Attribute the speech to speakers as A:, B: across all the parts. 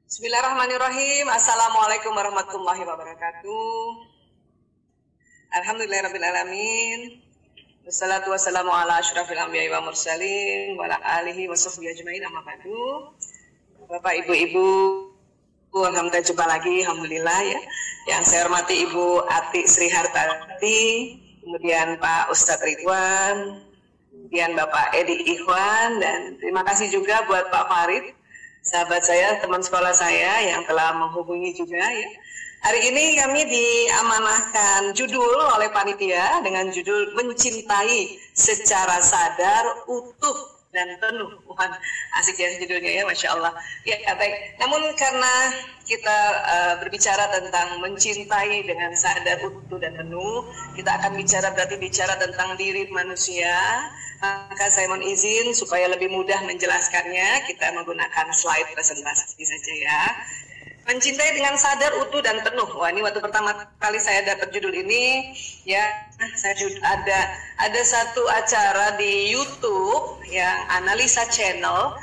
A: Bismillahirrahmanirrahim. Assalamualaikum warahmatullahi wabarakatuh. Alhamdulillahirrabbilalamin. Wassalatu wassalamu ala asyrafil anbiya'i wa mursalin wa ala alihi wa sahbihi ajmain, amma ba'du. Bapak Ibu, alhamdulillah jumpa lagi, alhamdulillah ya. Yang saya hormati Ibu Ati Sri Hartati, kemudian Pak Ustadz Ridwan, kemudian Bapak Edi Ikhwan, dan terima kasih juga buat Pak Farid, sahabat saya, teman sekolah saya yang telah menghubungi juga ya. Hari ini kami diamanahkan judul oleh panitia dengan judul Mencintai Secara Sadar, Utuh dan Penuh. Wah, asik ya judulnya ya, Masya Allah. Ya, baik. Namun karena kita berbicara tentang mencintai dengan sadar, utuh dan penuh, kita akan bicara tentang diri manusia. Maka saya mohon izin supaya lebih mudah menjelaskannya, kita menggunakan slide presentasi saja ya. Mencintai dengan sadar, utuh dan penuh. Wah, ini waktu pertama kali saya dapat judul ini ya, saya ada satu acara di YouTube yang analisa channel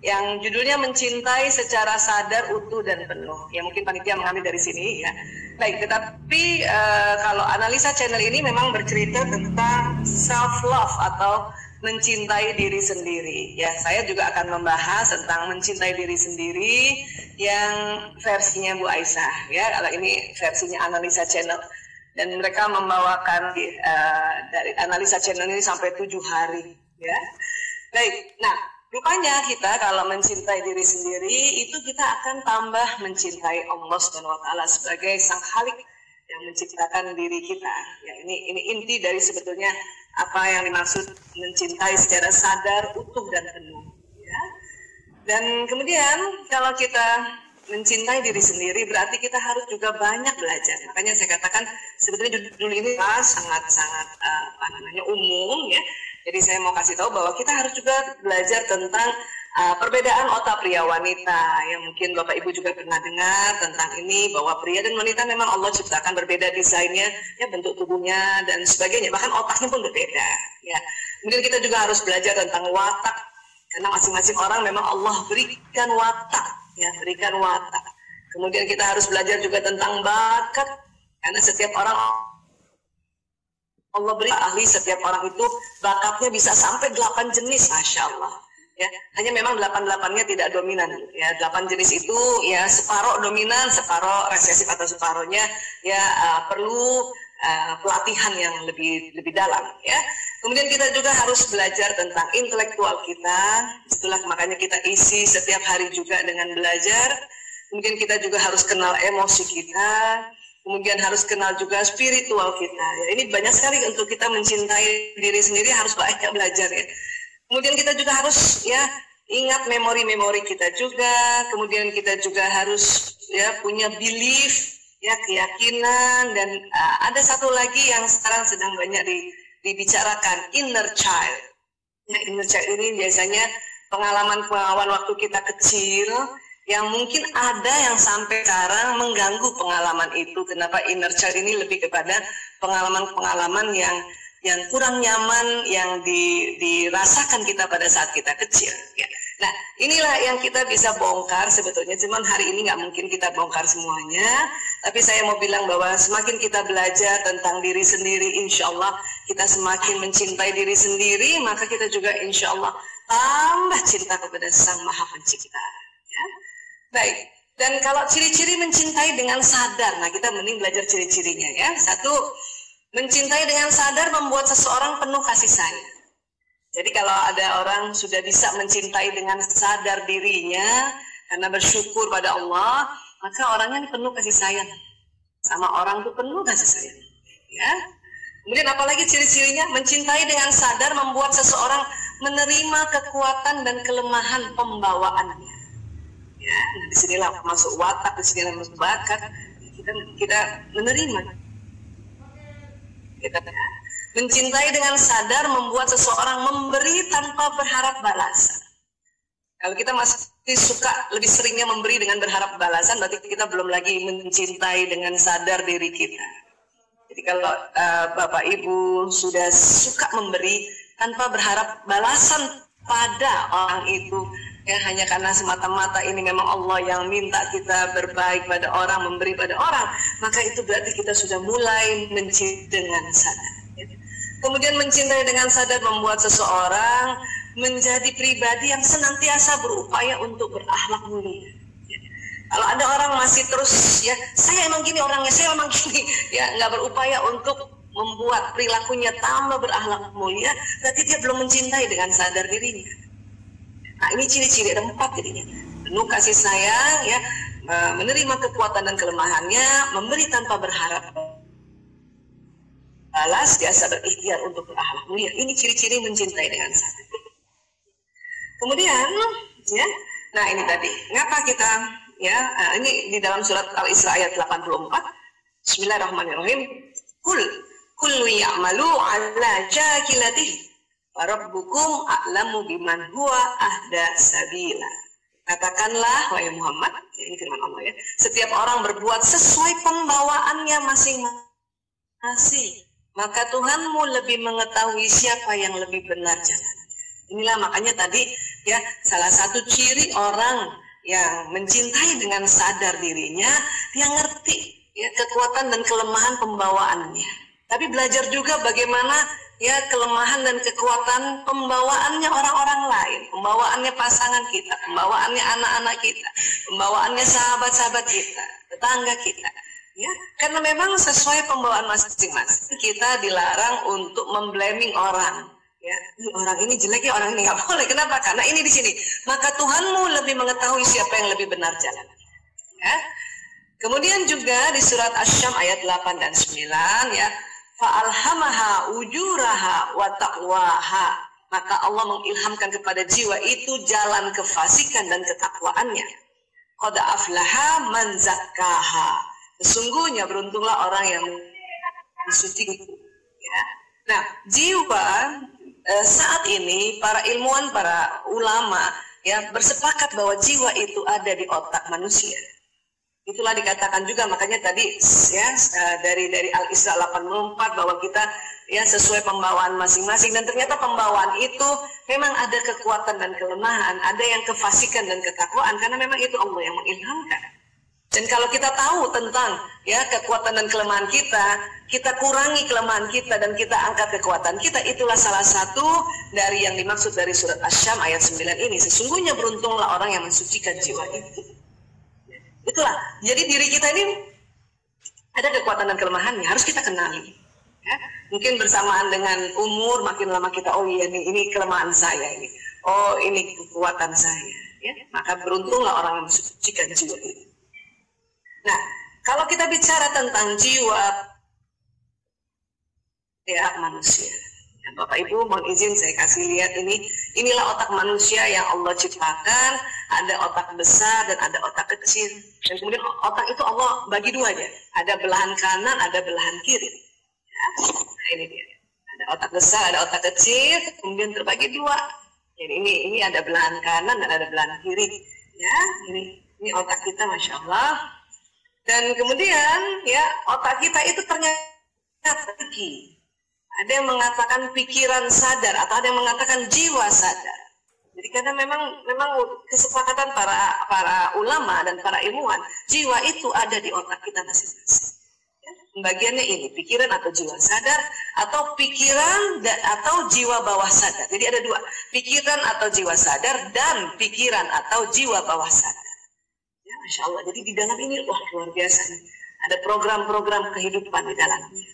A: yang judulnya Mencintai Secara Sadar, Utuh dan Penuh. Ya mungkin panitia mengambil dari sini ya. Baik, tetapi kalau analisa channel ini memang bercerita tentang self love atau mencintai diri sendiri. Ya, saya juga akan membahas tentang mencintai diri sendiri yang versinya Bu Aisyah. Ya, kalau ini versinya analisa channel. Dan mereka membawakan dari analisa channel ini sampai 7 hari. Ya, baik. Nah, rupanya kita kalau mencintai diri sendiri itu kita akan tambah mencintai Allah SWT sebagai Sang Khalik yang menciptakan diri kita. Ya, ini inti dari sebetulnya apa yang dimaksud mencintai secara sadar, utuh dan penuh. Ya. Dan kemudian kalau kita mencintai diri sendiri berarti kita harus juga banyak belajar. Makanya saya katakan sebetulnya judul ini sangat umum ya. Jadi saya mau kasih tahu bahwa kita harus juga belajar tentang perbedaan otak pria wanita. Yang mungkin Bapak Ibu juga pernah dengar tentang ini, bahwa pria dan wanita memang Allah ciptakan berbeda desainnya, ya bentuk tubuhnya dan sebagainya, bahkan otaknya pun berbeda. Ya. Kemudian kita juga harus belajar tentang watak, karena masing-masing orang memang Allah berikan watak, ya berikan watak. Kemudian kita harus belajar juga tentang bakat, karena setiap orang Allah beri ahli, setiap orang itu bakatnya bisa sampai 8 jenis, Masya Allah. Ya, hanya memang 8-8-nya tidak dominan. Ya, 8 jenis itu ya separuh dominan, separuh resesif atau separuhnya ya perlu pelatihan yang lebih dalam. Ya. Kemudian kita juga harus belajar tentang intelektual kita. Itulah makanya kita isi setiap hari juga dengan belajar. Kemudian kita juga harus kenal emosi kita. Kemudian harus kenal juga spiritual kita. Ya, ini banyak sekali untuk kita mencintai diri sendiri, harus banyak belajar ya. Kemudian kita juga harus ya ingat memori-memori kita juga. Kemudian kita juga harus ya punya belief, ya keyakinan, dan ada satu lagi yang sekarang sedang banyak dibicarakan, inner child. Ya, inner child ini biasanya pengalaman-pengalaman waktu kita kecil yang mungkin ada yang sampai sekarang mengganggu pengalaman itu. Kenapa inner child ini lebih kepada pengalaman-pengalaman yang kurang nyaman yang dirasakan kita pada saat kita kecil. Ya. Nah, inilah yang kita bisa bongkar sebetulnya. Cuman hari ini nggak mungkin kita bongkar semuanya. Tapi saya mau bilang bahwa semakin kita belajar tentang diri sendiri, insya Allah kita semakin mencintai diri sendiri, maka kita juga insya Allah tambah cinta kepada Sang Maha Pencipta. Ya. Baik. Dan kalau ciri-ciri mencintai dengan sadar, nah kita mending belajar ciri-cirinya ya. Satu, mencintai dengan sadar membuat seseorang penuh kasih sayang. Jadi kalau ada orang sudah bisa mencintai dengan sadar dirinya karena bersyukur pada Allah, maka orangnya penuh kasih sayang. Sama orang itu penuh kasih sayang. Ya. Kemudian apalagi ciri-cirinya? Mencintai dengan sadar membuat seseorang menerima kekuatan dan kelemahan pembawaannya. Ya, disinilah masuk watak, disinilah masuk bakat. Kita menerima. Mencintai dengan sadar membuat seseorang memberi tanpa berharap balasan. Kalau kita masih suka lebih seringnya memberi dengan berharap balasan, berarti kita belum lagi mencintai dengan sadar diri kita. Jadi kalau Bapak Ibu sudah suka memberi tanpa berharap balasan pada orang itu, ya hanya karena semata-mata ini memang Allah yang minta kita berbaik pada orang, memberi pada orang, maka itu berarti kita sudah mulai mencintai dengan sadar. Kemudian mencintai dengan sadar membuat seseorang menjadi pribadi yang senantiasa berupaya untuk berakhlak mulia. Kalau ada orang masih terus ya saya emang gini orangnya, saya emang gini, ya nggak berupaya untuk membuat perilakunya tambah berakhlak mulia, berarti dia belum mencintai dengan sadar dirinya. Nah ini ciri-ciri ada 4 jadinya. Penuh kasih sayang, ya, menerima kekuatan dan kelemahannya, memberi tanpa berharap balas, biasa berikhtiar untuk berakhlak mulia. Ini ciri-ciri mencintai dengan sadar. Kemudian, ya, nah ini tadi. Ngapa kita, ya, ini di dalam surat Al-Isra ayat 84. Bismillahirrahmanirrahim. Kullu ya'malu ala jakilatihi. Rabbukum a'lamu biman huwa ahda sabila. Katakanlah wahai Muhammad, ini firman Allah ya, setiap orang berbuat sesuai pembawaannya masing-masing, maka Tuhanmu lebih mengetahui siapa yang lebih benar jalan. Inilah makanya tadi ya salah satu ciri orang yang mencintai dengan sadar dirinya, dia ngerti ya kekuatan dan kelemahan pembawaannya. Tapi belajar juga bagaimana ya kelemahan dan kekuatan pembawaannya orang-orang lain, pembawaannya pasangan kita, pembawaannya anak-anak kita, pembawaannya sahabat-sahabat kita, tetangga kita. Ya, karena memang sesuai pembawaan masing-masing. Kita dilarang untuk memblaming orang. Ya, orang ini jelek ya, orang ini nggak boleh. Kenapa? Karena ini di sini. Maka Tuhanmu lebih mengetahui siapa yang lebih benar jalan. Ya. Kemudian juga di surat Asy-Syams ayat 8 dan 9 ya. Fa'alhamaha ujuraha wa taqwaha. Maka Allah mengilhamkan kepada jiwa itu jalan kefasikan dan ketakwaannya. Qad aflaha man zakkaha. Sesungguhnya beruntunglah orang yang disucikan. Ya. Nah, jiwa saat ini para ilmuwan, para ulama ya bersepakat bahwa jiwa itu ada di otak manusia. Itulah dikatakan juga, makanya tadi ya dari Al-Isra 84 bahwa kita ya sesuai pembawaan masing-masing, dan ternyata pembawaan itu memang ada kekuatan dan kelemahan, ada yang kefasikan dan ketakwaan, karena memang itu Allah yang mengilhamkan. Dan kalau kita tahu tentang ya kekuatan dan kelemahan kita kurangi kelemahan kita dan kita angkat kekuatan kita, itulah salah satu dari yang dimaksud dari surat Asy-Syams ayat 9 ini. Sesungguhnya beruntunglah orang yang mensucikan jiwa itu. Itulah, jadi diri kita ini ada kekuatan dan kelemahannya, harus kita kenali. Ya. Mungkin bersamaan dengan umur, makin lama kita, oh iya ini kelemahan saya ini, oh ini kekuatan saya. Ya. Maka beruntunglah orang yang mensucikan jiwa itu. Nah, kalau kita bicara tentang jiwa ya manusia, ya, Bapak Ibu mohon izin saya kasih lihat inilah otak manusia yang Allah ciptakan. Ada otak besar dan ada otak kecil. Dan kemudian otak itu Allah bagi dua aja. Ada belahan kanan, ada belahan kiri. Ya, nah ini dia. Ada otak besar, ada otak kecil, kemudian terbagi dua. Jadi ini ada belahan kanan dan ada belahan kiri. Ya, ini otak kita, masya Allah. Dan kemudian ya otak kita itu ternyata pergi. Ada yang mengatakan pikiran sadar atau ada yang mengatakan jiwa sadar. Jadi karena memang kesepakatan para ulama dan para ilmuwan, jiwa itu ada di otak kita masing-masing. Ya, pembagiannya ini pikiran atau jiwa sadar, atau pikiran atau jiwa bawah sadar. Jadi ada dua, pikiran atau jiwa sadar dan pikiran atau jiwa bawah sadar. Ya, masya Allah. Jadi di dalam ini wah luar biasa nih. Ada program-program kehidupan di dalamnya.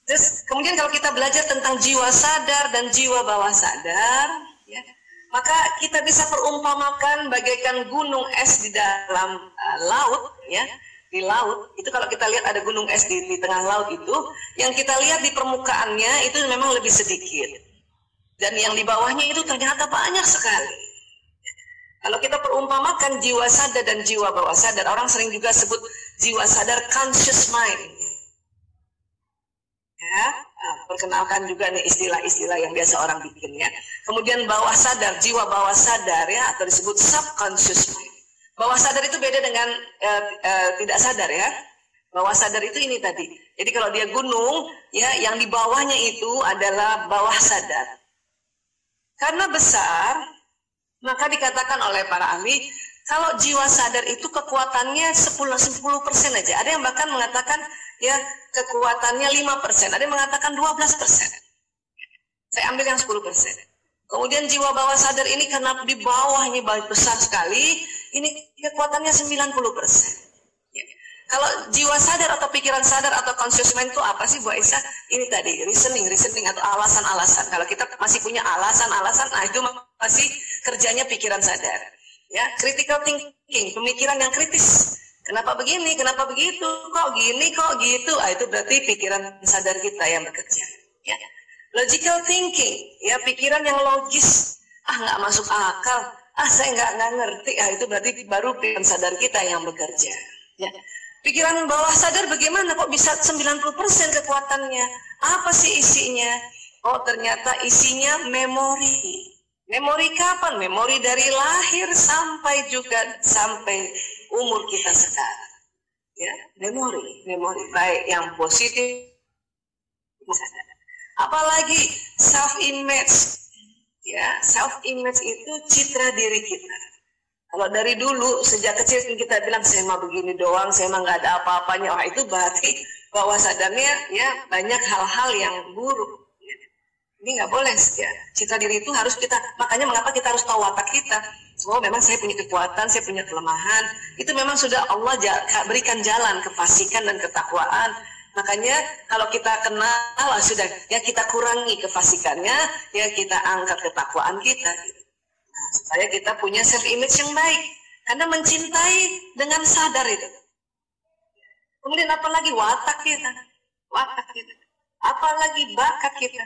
A: Terus kemudian kalau kita belajar tentang jiwa sadar dan jiwa bawah sadar, ya, maka kita bisa perumpamakan bagaikan gunung es di dalam laut, ya, di laut. Itu kalau kita lihat ada gunung es di tengah laut itu, yang kita lihat di permukaannya itu memang lebih sedikit, dan yang di bawahnya itu ternyata banyak sekali. Kalau kita perumpamakan jiwa sadar dan jiwa bawah sadar, orang sering juga sebut jiwa sadar conscious mind. Ya, perkenalkan juga nih istilah-istilah yang biasa orang bikin ya. Kemudian bawah sadar, jiwa bawah sadar ya, atau disebut subconscious mind. Bawah sadar itu beda dengan tidak sadar ya. Bawah sadar itu ini tadi. Jadi kalau dia gunung ya, yang di bawahnya itu adalah bawah sadar. Karena besar, Maka dikatakan oleh para ahli, kalau jiwa sadar itu kekuatannya 10% aja. Ada yang bahkan mengatakan ya kekuatannya 5%, ada yang mengatakan 12%. Saya ambil yang 10%. Kemudian jiwa bawah sadar ini karena di bawahnya besar sekali, ini kekuatannya 90%. Ya. Kalau jiwa sadar atau pikiran sadar atau conscious mind itu apa sih Bu Aisyah? Ini tadi reasoning atau alasan-alasan. Kalau kita masih punya alasan-alasan, nah itu masih kerjanya pikiran sadar. Ya, critical thinking, pemikiran yang kritis. Kenapa begini? Kenapa begitu? Kok gini? Kok gitu? Ah, itu berarti pikiran sadar kita yang bekerja. Ya. Logical thinking, ya pikiran yang logis. Ah, nggak masuk akal. Ah, saya nggak ngerti. Ah, itu berarti baru pikiran sadar kita yang bekerja. Ya. Pikiran bawah sadar bagaimana? Kok bisa 90% kekuatannya? Apa sih isinya? Oh, ternyata isinya memori. Memori kapan? Memori dari lahir sampai umur kita sekarang. Ya, memori baik yang positif. Apalagi self image. Ya, self image itu citra diri kita. Kalau dari dulu sejak kecil kita bilang saya mah begini doang, saya mah nggak ada apa-apanya. Wah, itu berarti bawah sadarnya ya banyak hal-hal yang buruk. Ini nggak boleh ya. Citra diri itu harus kita, makanya mengapa kita harus tahu watak kita. Oh, memang saya punya kekuatan, saya punya kelemahan. Itu memang sudah Allah berikan jalan kefasikan dan ketakwaan. Makanya kalau kita kenal, sudah ya kita kurangi kefasikannya, ya kita angkat ketakwaan kita. Nah, supaya kita punya self image yang baik. Karena mencintai dengan sadar itu. Kemudian apalagi watak kita. Apalagi bakat kita.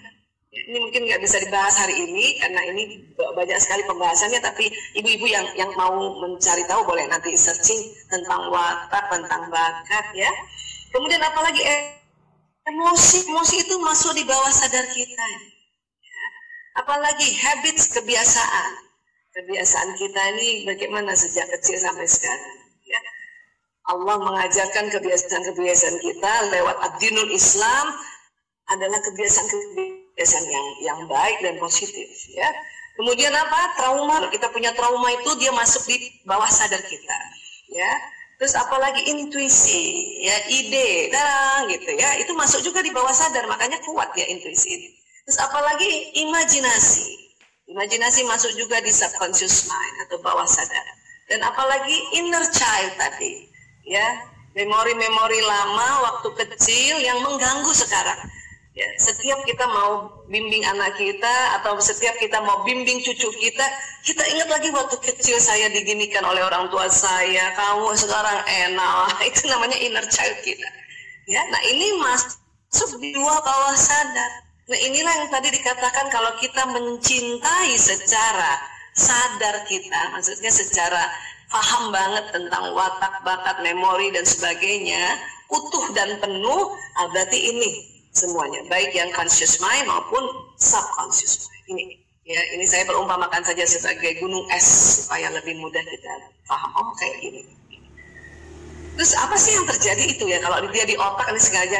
A: Ini mungkin nggak bisa dibahas hari ini karena ini banyak sekali pembahasannya, tapi ibu-ibu yang mau mencari tahu boleh nanti searching tentang watak, tentang bakat ya. Kemudian apalagi emosi itu masuk di bawah sadar kita. Ya. Apalagi habits, kebiasaan kita ini bagaimana sejak kecil sampai sekarang. Ya. Allah mengajarkan kebiasaan kita lewat ad-dinul Islam adalah kebiasaan yang baik dan positif. Ya. Kemudian apa? Trauma. Kita punya trauma itu dia masuk di bawah sadar kita. Ya. Terus apalagi intuisi, ya ide, gitu ya, itu masuk juga di bawah sadar, makanya kuat ya intuisi ini. Terus apalagi imajinasi masuk juga di subconscious mind atau bawah sadar. Dan apalagi inner child tadi, ya memori-memori lama waktu kecil yang mengganggu sekarang. Ya, setiap kita mau bimbing anak kita atau setiap kita mau bimbing cucu kita ingat lagi waktu kecil saya diginikan oleh orang tua saya, kamu sekarang enak. Itu namanya inner child kita. Ya, nah ini masuk di bawah sadar. Nah inilah yang tadi dikatakan kalau kita mencintai secara sadar kita, maksudnya secara paham banget tentang watak, bakat, memori dan sebagainya, utuh dan penuh, berarti ini semuanya, baik yang conscious mind maupun subconscious mind. Ini saya perumpamakan saja sebagai gunung es supaya lebih mudah kita paham. Oh, kayak gini. Terus apa sih yang terjadi itu ya kalau dia di otak ini sengaja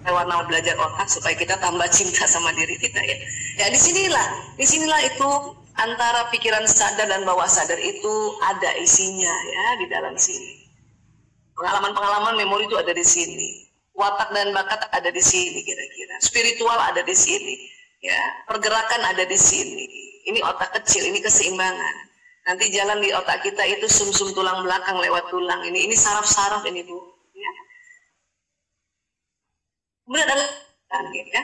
A: warna belajar otak supaya kita tambah cinta sama diri kita ya. Ya disinilah itu antara pikiran sadar dan bawah sadar itu ada isinya ya di dalam sini. Pengalaman-pengalaman memori itu ada di sini. Watak dan bakat ada di sini kira-kira. Spiritual ada di sini. Ya, pergerakan ada di sini. Ini otak kecil, ini keseimbangan. Nanti jalan di otak kita itu sumsum tulang belakang lewat tulang. Ini saraf-saraf ini Bu. Ya. Kemudian ada ya.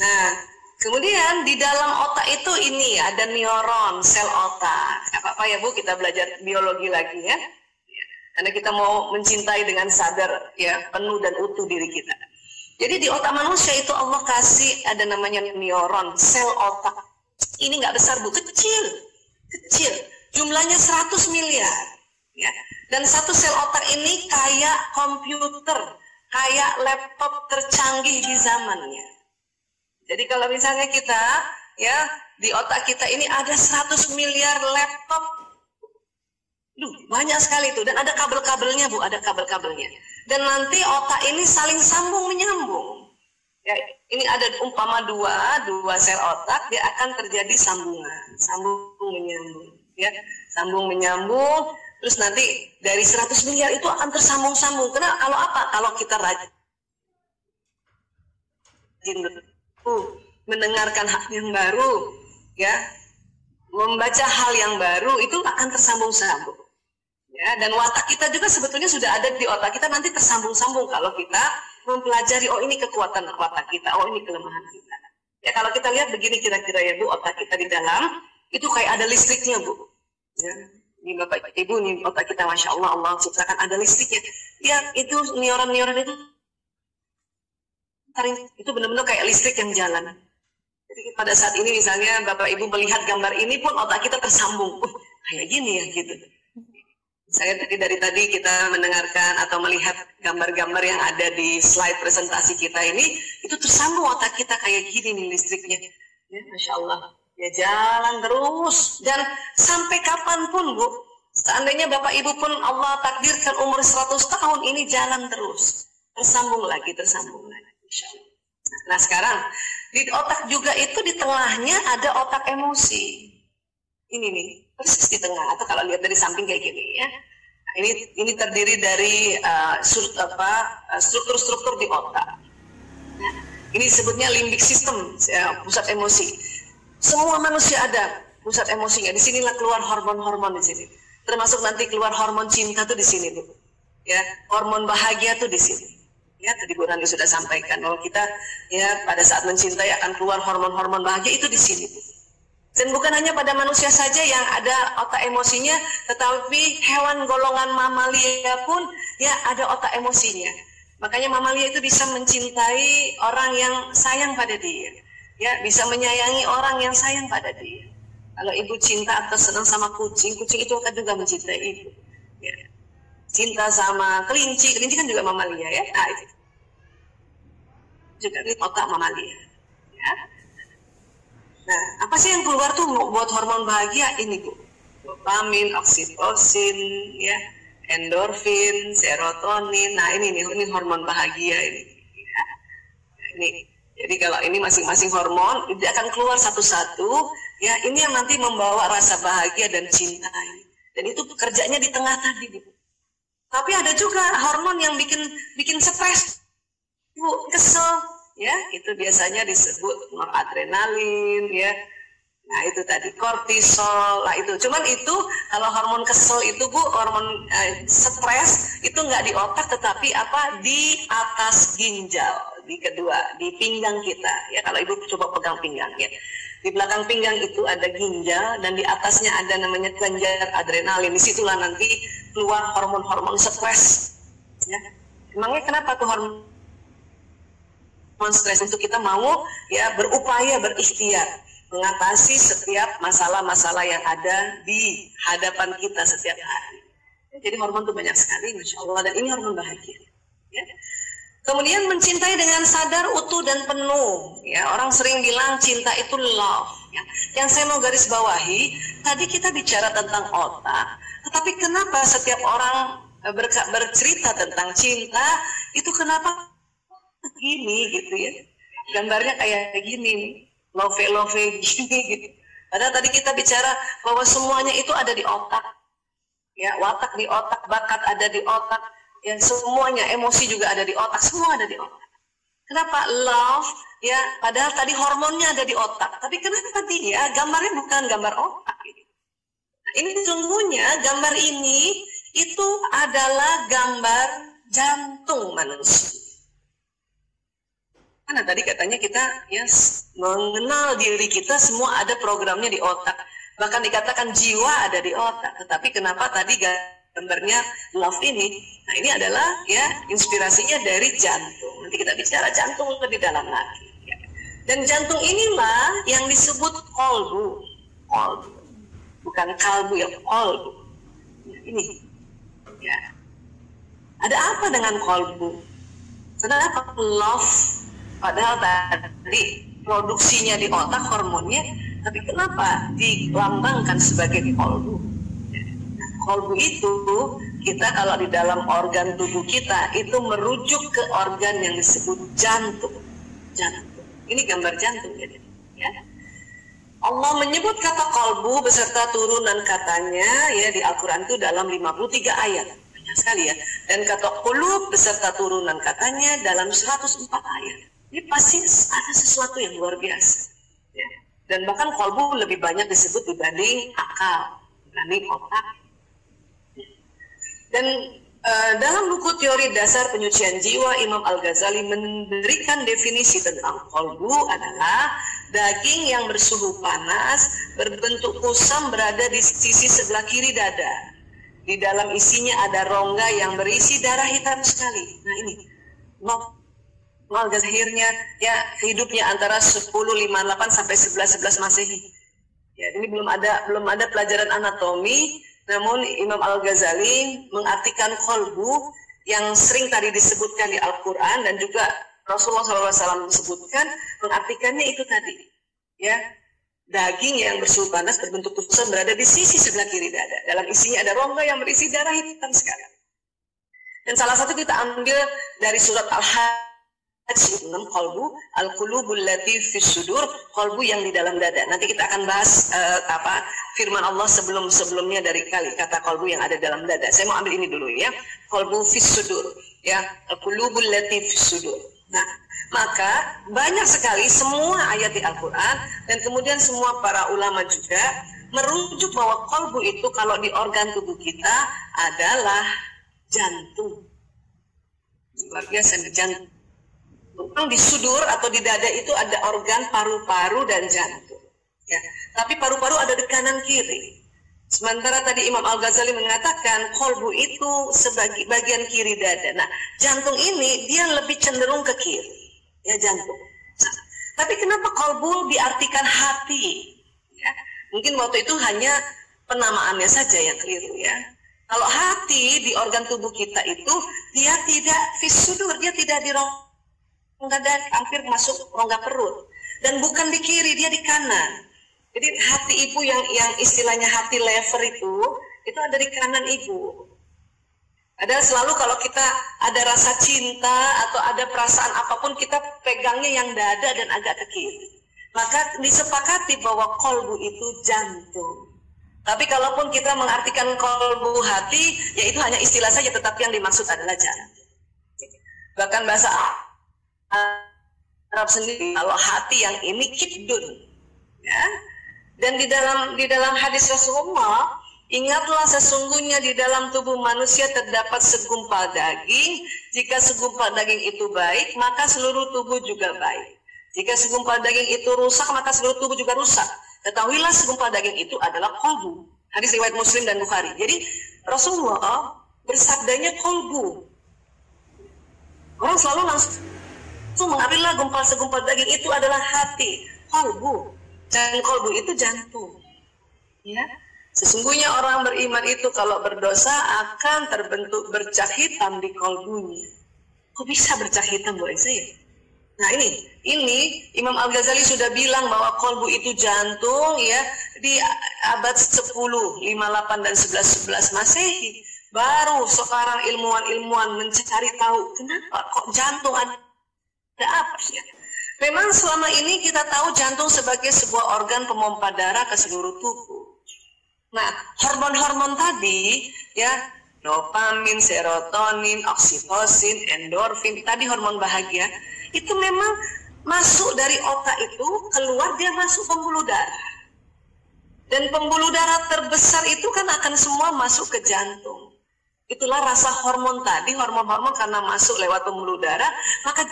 A: Nah, kemudian di dalam otak itu ini ada neuron, sel otak. Apa-apa ya Bu, kita belajar biologi lagi ya. Karena kita mau mencintai dengan sadar ya penuh dan utuh diri kita. Jadi di otak manusia itu Allah kasih ada namanya neuron, sel otak. Ini nggak besar Bu, kecil. Jumlahnya 100 miliar. Ya. Dan satu sel otak ini kayak komputer, kayak laptop tercanggih di zamannya. Jadi kalau misalnya kita ya di otak kita ini ada 100 miliar laptop. Banyak sekali itu, dan ada kabel-kabelnya Bu, ada kabel-kabelnya. Dan nanti otak ini saling sambung menyambung. Ya, ini ada umpama dua sel otak, dia akan terjadi sambungan, sambung menyambung, ya, sambung menyambung. Terus nanti dari 100 miliar itu akan tersambung-sambung. Karena kalau apa? Kalau kita rajin mendengarkan hal yang baru, ya, membaca hal yang baru, itu akan tersambung-sambung. Ya, dan watak kita juga sebetulnya sudah ada di otak kita, nanti tersambung-sambung kalau kita mempelajari, oh ini kekuatan watak kita, oh ini kelemahan kita. Ya, kalau kita lihat begini kira-kira ya Bu, otak kita di dalam itu kayak ada listriknya Bu. Ya, ini Bapak Ibu, nih otak kita, Masya Allah, Allah ciptakan ada listriknya. Ya, itu neuron-neuron itu benar-benar kayak listrik yang jalan. Jadi pada saat ini misalnya Bapak Ibu melihat gambar ini pun otak kita tersambung. Kayak gini ya gitu. Saya dari tadi kita mendengarkan atau melihat gambar-gambar yang ada di slide presentasi kita ini, itu tersambung otak kita kayak gini nih listriknya. Ya, Masya Allah. Ya jalan terus. Dan sampai kapanpun Bu, seandainya Bapak Ibu pun Allah takdirkan umur 100 tahun ini jalan terus. Tersambung lagi, tersambung lagi. Insya Allah. Nah sekarang, di otak juga itu di tengahnya ada otak emosi. Ini nih, persis di tengah, atau kalau lihat dari samping kayak gini ya. Nah, ini terdiri dari struktur-struktur di otak. Nah, ini disebutnya limbic system, pusat emosi. Semua manusia ada pusat emosinya. Di sinilah keluar hormon-hormon di sini. Termasuk nanti keluar hormon cinta tuh di sini tuh. Ya, hormon bahagia tuh di sini. Ya, tadi Bu Rani sudah sampaikan bahwa kita ya pada saat mencintai akan keluar hormon-hormon bahagia itu di sini. Dan bukan hanya pada manusia saja yang ada otak emosinya, tetapi hewan golongan mamalia pun ya ada otak emosinya. Makanya mamalia itu bisa mencintai orang yang sayang pada dia. Ya, bisa menyayangi orang yang sayang pada dia. Kalau ibu cinta atau senang sama kucing, kucing itu akan juga mencintai ibu. Ya. Cinta sama kelinci, kelinci kan juga mamalia ya. Nah, itu juga ini otak mamalia. Ya. Nah, apa sih yang keluar tuh buat hormon bahagia ini Bu? Dopamin, oksitosin, ya, endorfin, serotonin. Nah ini nih, ini hormon bahagia ini. Ya. Nah, ini. Jadi kalau ini masing-masing hormon itu akan keluar satu-satu. Ya, ini yang nanti membawa rasa bahagia dan cinta. Dan itu kerjanya di tengah tadi, Bu. Tapi ada juga hormon yang bikin stres, Bu, kesel. Ya, itu biasanya disebut noradrenalin, ya. Nah, itu tadi kortisol. Nah, itu. Cuman itu kalau hormon kesel itu Bu, hormon stres itu nggak di otak tetapi apa? Di atas ginjal, di kedua, di pinggang kita. Ya, kalau Ibu coba pegang pinggang ya. Di belakang pinggang itu ada ginjal dan di atasnya ada namanya kelenjar adrenalin. Disitulah nanti keluar hormon-hormon stres. Ya. Emangnya kenapa tuh hormon stres? Untuk kita mau ya berupaya berikhtiar mengatasi setiap masalah-masalah yang ada di hadapan kita setiap hari. Jadi hormon itu banyak sekali, Masya Allah, dan ini hormon bahagia. Ya. Kemudian mencintai dengan sadar, utuh, dan penuh. Ya, orang sering bilang cinta itu love. Ya. Yang saya mau garis bawahi, tadi kita bicara tentang otak, tetapi kenapa setiap orang bercerita tentang cinta, itu kenapa gini gitu ya, gambarnya kayak gini, love gini gitu. Padahal tadi kita bicara bahwa semuanya itu ada di otak, ya, watak di otak, bakat ada di otak, ya, semuanya, emosi juga ada di otak, semua ada di otak. Kenapa love? Ya, padahal tadi hormonnya ada di otak, tapi kenapa tadi ya gambarnya bukan gambar otak? Gitu. Nah, ini sesungguhnya gambar ini itu adalah gambar jantung manusia. Karena tadi katanya kita ya mengenal diri kita semua ada programnya di otak. Bahkan dikatakan jiwa ada di otak. Tetapi kenapa tadi gambarnya love ini? Nah ini adalah ya inspirasinya dari jantung. Nanti kita bicara jantung lebih dalam lagi. Ya. Dan jantung inilah yang disebut kolbu. Kolbu. Bukan kalbu ya, kolbu. Ya, ini. Ya. Ada apa dengan kolbu? Kenapa love? Padahal tadi produksinya di otak hormonnya, tapi kenapa dilambangkan sebagai kolbu? Nah, kolbu itu kita kalau di dalam organ tubuh kita itu merujuk ke organ yang disebut jantung. Jantung. Ini gambar jantung jadi. Ya. Allah menyebut kata qalbu beserta turunan katanya ya di Al-Quran itu dalam 53 ayat. Banyak sekali ya. Dan kata qulub beserta turunan katanya dalam 104 ayat. Ini pasti ada sesuatu yang luar biasa. Ya. Dan bahkan qalbu lebih banyak disebut dibanding akal, dibanding otak. Dan dalam buku teori dasar penyucian jiwa, Imam Al-Ghazali memberikan definisi tentang qalbu adalah daging yang bersuhu panas, berbentuk kusam berada di sisi sebelah kiri dada. Di dalam isinya ada rongga yang berisi darah hitam sekali. Nah ini, Imam Al-Ghazali ya hidupnya antara 1058 sampai 1111 Masehi. Ya, ini belum ada pelajaran anatomi. Namun Imam Al-Ghazali mengartikan qalbu yang sering tadi disebutkan di Al-Quran dan juga Rasulullah SAW sebutkan, mengartikannya itu tadi, ya, daging yang bersuhu panas berbentuk kusam berada di sisi sebelah kiri dada. Dalam isinya ada rongga yang berisi darah hitam sekali. Dan salah satu kita ambil dari surat Al-Hajj 6, qalbu al-qulubul lati fis sudur, qalbu yang di dalam dada. Nanti kita akan bahas firman Allah sebelumnya dari kata qalbu yang ada dalam dada. Saya mau ambil ini dulu ya. Qalbu fis sudur, ya, al-qulubul lati fis sudur. Nah, maka banyak sekali semua ayat di Al-Qur'an dan kemudian semua para ulama juga merujuk bahwa qalbu itu kalau di organ tubuh kita adalah jantung. Luar biasa, jantung. Di sudur atau di dada itu ada organ paru-paru dan jantung. Ya. Tapi paru-paru ada di kanan kiri. Sementara tadi Imam Al-Ghazali mengatakan qalbu itu sebagai bagian kiri dada. Nah, jantung ini dia lebih cenderung ke kiri. Ya, jantung. Tapi kenapa qalbu diartikan hati? Ya. Mungkin waktu itu hanya penamaannya saja yang keliru ya. Kalau hati di organ tubuh kita itu dia tidak fis sudur, dia tidak di rongga dada, hampir masuk rongga perut. Dan bukan di kiri, dia di kanan. Jadi hati ibu yang istilahnya hati lever itu ada di kanan ibu. Ada selalu kalau kita ada rasa cinta atau ada perasaan apapun kita pegangnya yang dada dan agak ke kiri. Maka disepakati bahwa qalbu itu jantung. Tapi kalaupun kita mengartikan qalbu hati, ya itu hanya istilah saja, tetapi yang dimaksud adalah jantung. Bahkan bahasa Arab sendiri kalau hati yang ini kibdun, ya. Dan di dalam hadis Rasulullah, ingatlah sesungguhnya di dalam tubuh manusia terdapat segumpal daging. Jika segumpal daging itu baik, maka seluruh tubuh juga baik. Jika segumpal daging itu rusak, maka seluruh tubuh juga rusak. Ketahuilah segumpal daging itu adalah qalbu. Hadis riwayat Muslim dan Bukhari. Jadi Rasulullah bersabdanya qalbu. Orang selalu langsung mengambillah segumpal daging itu adalah hati, qalbu. Dan qalbu itu jantung. Ya. Sesungguhnya orang beriman itu kalau berdosa akan terbentuk bercak hitam di qalbunya. Kok bisa bercak hitam Bu Esa ya? Nah ini Imam Al-Ghazali sudah bilang bahwa qalbu itu jantung ya di abad 10, 58 dan 11 Masehi. Baru sekarang ilmuwan-ilmuwan mencari tahu kenapa kok jantung ada apa sih? Memang selama ini kita tahu jantung sebagai sebuah organ pemompa darah ke seluruh tubuh. Nah, hormon-hormon tadi, ya, dopamin, serotonin, oksitosin, endorfin, tadi hormon bahagia, itu memang masuk dari otak itu, keluar dia masuk pembuluh darah. Dan pembuluh darah terbesar itu kan akan semua masuk ke jantung. Itulah rasa hormon tadi, hormon-hormon karena masuk lewat pembuluh darah, maka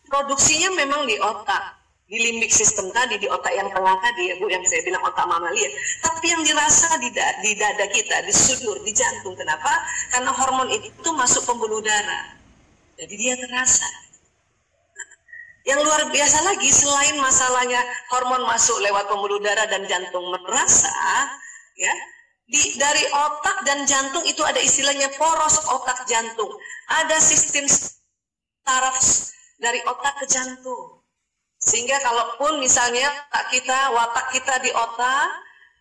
A: produksinya memang di otak, di limbik sistem tadi, di otak yang tengah tadi ya Bu, yang saya bilang otak mamalia. Tapi yang dirasa di dada kita, di sudur, di jantung. Kenapa? Karena hormon itu masuk pembuluh darah. Jadi dia terasa. Yang luar biasa lagi, selain masalahnya hormon masuk lewat pembuluh darah dan jantung merasa, ya, dari otak dan jantung itu ada istilahnya poros otak jantung. Ada sistem saraf dari otak ke jantung. Sehingga kalaupun misalnya watak kita di otak,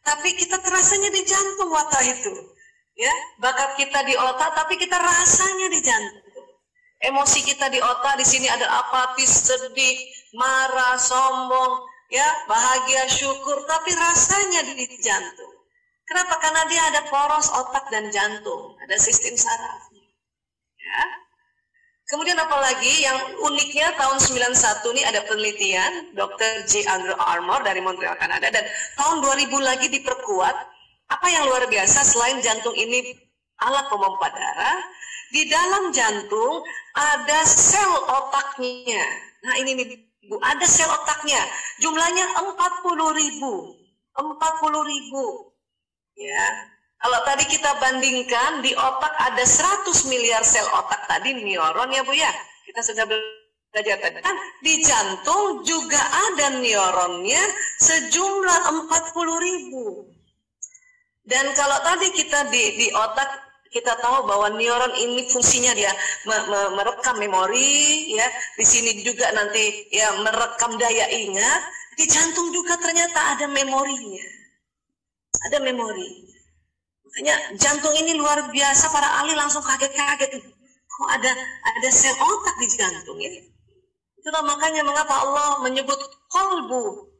A: tapi kita terasanya di jantung watak itu. Ya, bakat kita di otak, tapi kita rasanya di jantung. Emosi kita di otak di sini ada apatis, sedih, marah, sombong, ya, bahagia, syukur, tapi rasanya di jantung. Kenapa? Karena dia ada poros otak dan jantung, ada sistem sarafnya. Ya. Kemudian apalagi yang uniknya tahun 91 nih ada penelitian Dr. J. Andrew Armour dari Montreal, Kanada, dan tahun 2000 lagi diperkuat. Apa yang luar biasa selain jantung ini alat pemompa darah, di dalam jantung ada sel otaknya. Nah ini nih Bu, ada sel otaknya, jumlahnya 40.000. 40.000. Ya. Kalau tadi kita bandingkan di otak ada 100 miliar sel otak tadi, neuron ya Bu ya. Kita sudah belajar tadi. Kan di jantung juga ada neuronnya sejumlah 40.000. Dan kalau tadi kita di otak kita tahu bahwa neuron ini fungsinya dia merekam memori ya. Di sini juga nanti ya merekam daya ingat. Di jantung juga ternyata ada memorinya. Ada memori. Makanya jantung ini luar biasa, para ahli langsung kaget-kaget. Kok ada sel otak di jantung ya? Itulah makanya mengapa Allah menyebut qalbu,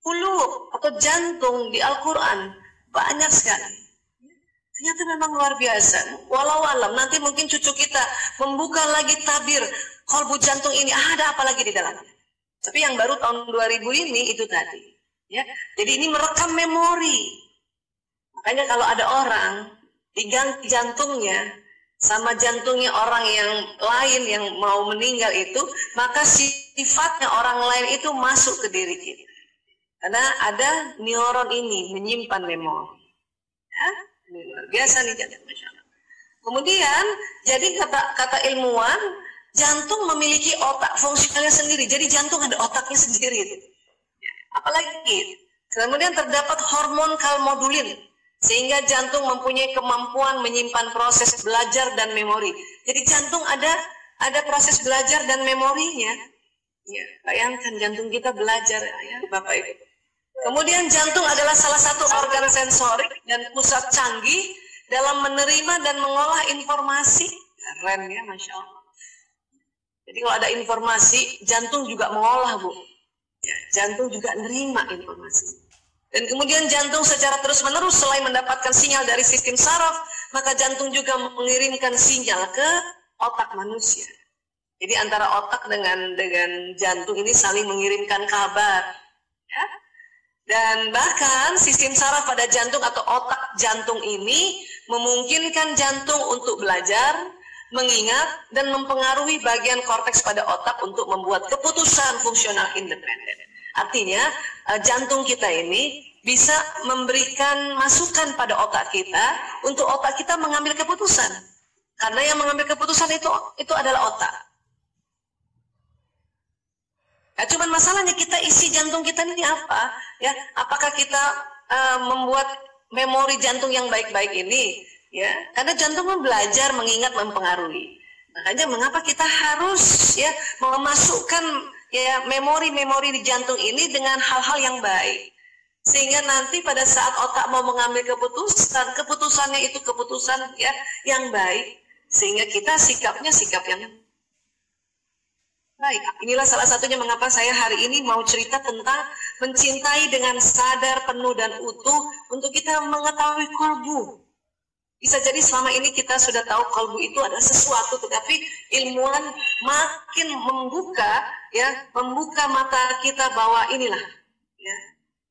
A: qulub atau jantung di Al-Quran banyak sekali. Ternyata memang luar biasa. Walau alam nanti mungkin cucu kita membuka lagi tabir qalbu jantung ini ada apa lagi di dalamnya. Tapi yang baru tahun 2000 ini itu tadi. Ya, jadi ini merekam memori. Makanya kalau ada orang diganti jantungnya sama jantungnya orang yang lain yang mau meninggal itu, maka sifatnya orang lain itu masuk ke diri kita. Karena ada neuron ini menyimpan memori. Ya, ini luar biasa nih jantung, Masya Allah. Kemudian, jadi kata ilmuwan, jantung memiliki otak fungsionalnya sendiri. Jadi jantung ada otaknya sendiri. Apalagi, kemudian terdapat hormon kalmodulin. Sehingga jantung mempunyai kemampuan menyimpan proses belajar dan memori. Jadi jantung ada proses belajar dan memorinya. Ya, bayangkan jantung kita belajar ya Bapak Ibu. Kemudian jantung adalah salah satu organ sensorik dan pusat canggih dalam menerima dan mengolah informasi. Keren ya, Masya Allah. Jadi kalau ada informasi, jantung juga mengolah Bu. Ya, jantung juga nerima informasi. Dan kemudian jantung secara terus-menerus selain mendapatkan sinyal dari sistem saraf, maka jantung juga mengirimkan sinyal ke otak manusia. Jadi antara otak dengan jantung ini saling mengirimkan kabar. Ya. Dan bahkan sistem saraf pada jantung atau otak jantung ini memungkinkan jantung untuk belajar, mengingat, dan mempengaruhi bagian korteks pada otak untuk membuat keputusan fungsional independen. Artinya jantung kita ini bisa memberikan masukan pada otak kita untuk otak kita mengambil keputusan. Karena yang mengambil keputusan itu adalah otak. Ya, cuman masalahnya kita isi jantung kita ini apa? Ya, apakah kita membuat memori jantung yang baik-baik ini? Ya, karena jantung belajar, mengingat, mempengaruhi. Makanya mengapa kita harus ya memasukkan ya memori-memori di jantung ini dengan hal-hal yang baik, sehingga nanti pada saat otak mau mengambil keputusannya itu keputusan ya yang baik, sehingga kita sikapnya sikap yang baik. Inilah salah satunya mengapa saya hari ini mau cerita tentang mencintai dengan sadar, penuh dan utuh untuk kita mengetahui qalbu. Bisa jadi selama ini kita sudah tahu qalbu itu adalah sesuatu, tetapi ilmuwan makin membuka mata kita bahwa inilah ya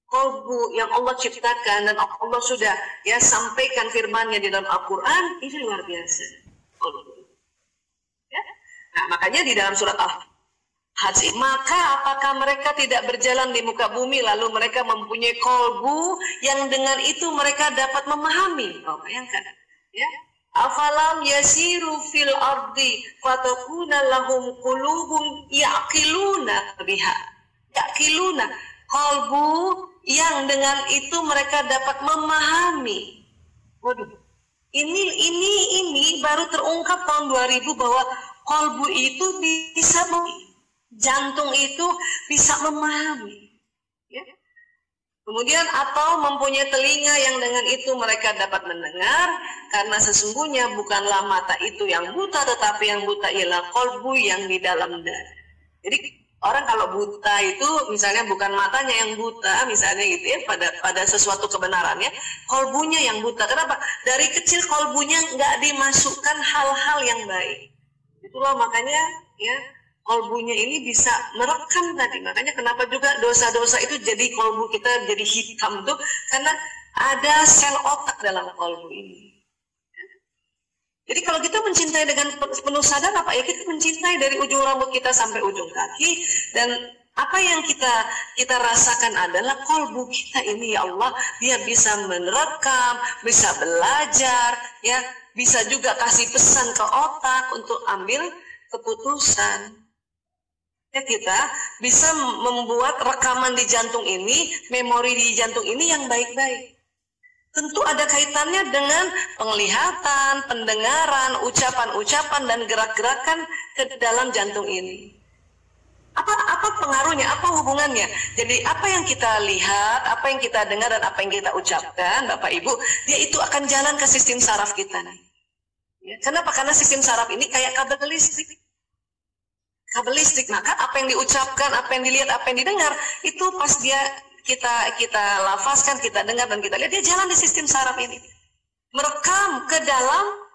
A: qalbu yang Allah ciptakan dan Allah sudah ya sampaikan firman-Nya di dalam Al-Quran. Ini luar biasa. Ya? Nah, makanya di dalam surat Al-Hajj, maka apakah mereka tidak berjalan di muka bumi lalu mereka mempunyai qalbu yang dengan itu mereka dapat memahami? Oh, bayangkan ya. Afalam yasiru fil ardi fatakuna lahum qulubun yaqiluna biha. Yaqiluna, qalbu yang dengan itu mereka dapat memahami. Waduh. Ini baru terungkap tahun 2000 bahwa qalbu itu jantung itu bisa memahami. Ya. Kemudian atau mempunyai telinga yang dengan itu mereka dapat mendengar, karena sesungguhnya bukanlah mata itu yang buta, tetapi yang buta ialah kolbu yang di dalam dada. Jadi orang kalau buta itu misalnya bukan matanya yang buta, misalnya gitu ya, pada sesuatu kebenarannya, kolbunya yang buta. Kenapa? Dari kecil kolbunya nggak dimasukkan hal-hal yang baik. Itulah makanya ya, kolbunya ini bisa merekam tadi. Makanya kenapa juga dosa-dosa itu jadi kolbu kita jadi hitam tuh, karena ada sel otak dalam kolbu ini. Jadi kalau kita mencintai dengan penuh sadar, apa ya, kita mencintai dari ujung rambut kita sampai ujung kaki, dan apa yang kita rasakan adalah kolbu kita ini, ya Allah, dia bisa merekam, bisa belajar, ya, bisa juga kasih pesan ke otak untuk ambil keputusan. Ya, kita bisa membuat rekaman di jantung ini, memori di jantung ini yang baik-baik. Tentu ada kaitannya dengan penglihatan, pendengaran, ucapan-ucapan, dan gerak-gerakan ke dalam jantung ini. Apa pengaruhnya, apa hubungannya? Jadi apa yang kita lihat, apa yang kita dengar, dan apa yang kita ucapkan, Bapak Ibu, dia itu akan jalan ke sistem saraf kita nih. Ya, kenapa? Karena sistem saraf ini kayak kabel listrik. Kabel listrik, maka apa yang diucapkan, apa yang dilihat, apa yang didengar, itu pas dia kita lafazkan, kita dengar, dan kita lihat, dia jalan di sistem saraf ini, merekam ke dalam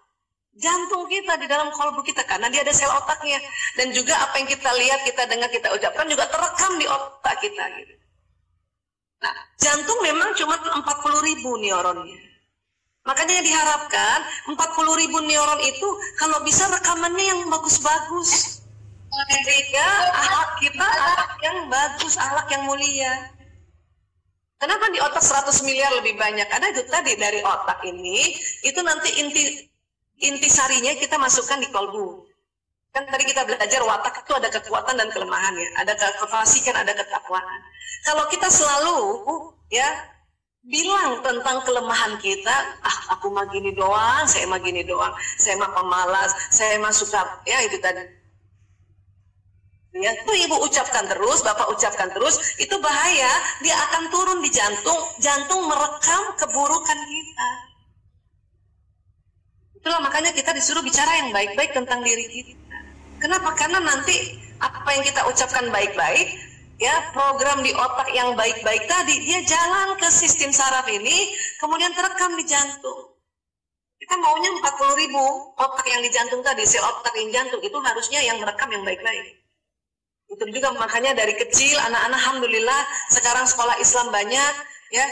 A: jantung kita, di dalam kolbu kita, karena dia ada sel otaknya. Dan juga apa yang kita lihat, kita dengar, kita ucapkan juga terekam di otak kita gitu. Nah, jantung memang cuma 40.000 neuronnya. Makanya diharapkan 40.000 neuron itu kalau bisa rekamannya yang bagus-bagus, sehingga akhlak kita akhlak yang bagus, akhlak yang mulia. Kenapa di otak 100 miliar lebih banyak? Karena itu tadi dari otak ini, itu nanti intisarinya kita masukkan di kolbu. Kan tadi kita belajar watak itu ada kekuatan dan kelemahannya, ada kefasikan, ada ketakwaan. Kalau kita selalu ya bilang tentang kelemahan kita, aku mah gini doang, saya mah gini doang, saya mah pemalas, saya mah suka, ya itu tadi. Ya, itu ibu ucapkan terus, bapak ucapkan terus, itu bahaya, dia akan turun di jantung, jantung merekam keburukan kita. Itulah makanya kita disuruh bicara yang baik-baik tentang diri kita. Kenapa? Karena nanti apa yang kita ucapkan baik-baik, ya, program di otak yang baik-baik tadi, dia jalan ke sistem saraf ini, kemudian terekam di jantung. Kita maunya 40.000 otak yang di jantung tadi, sel otak yang jantung, itu harusnya yang merekam yang baik-baik. Itu juga makanya dari kecil anak-anak alhamdulillah sekarang sekolah Islam banyak, ya.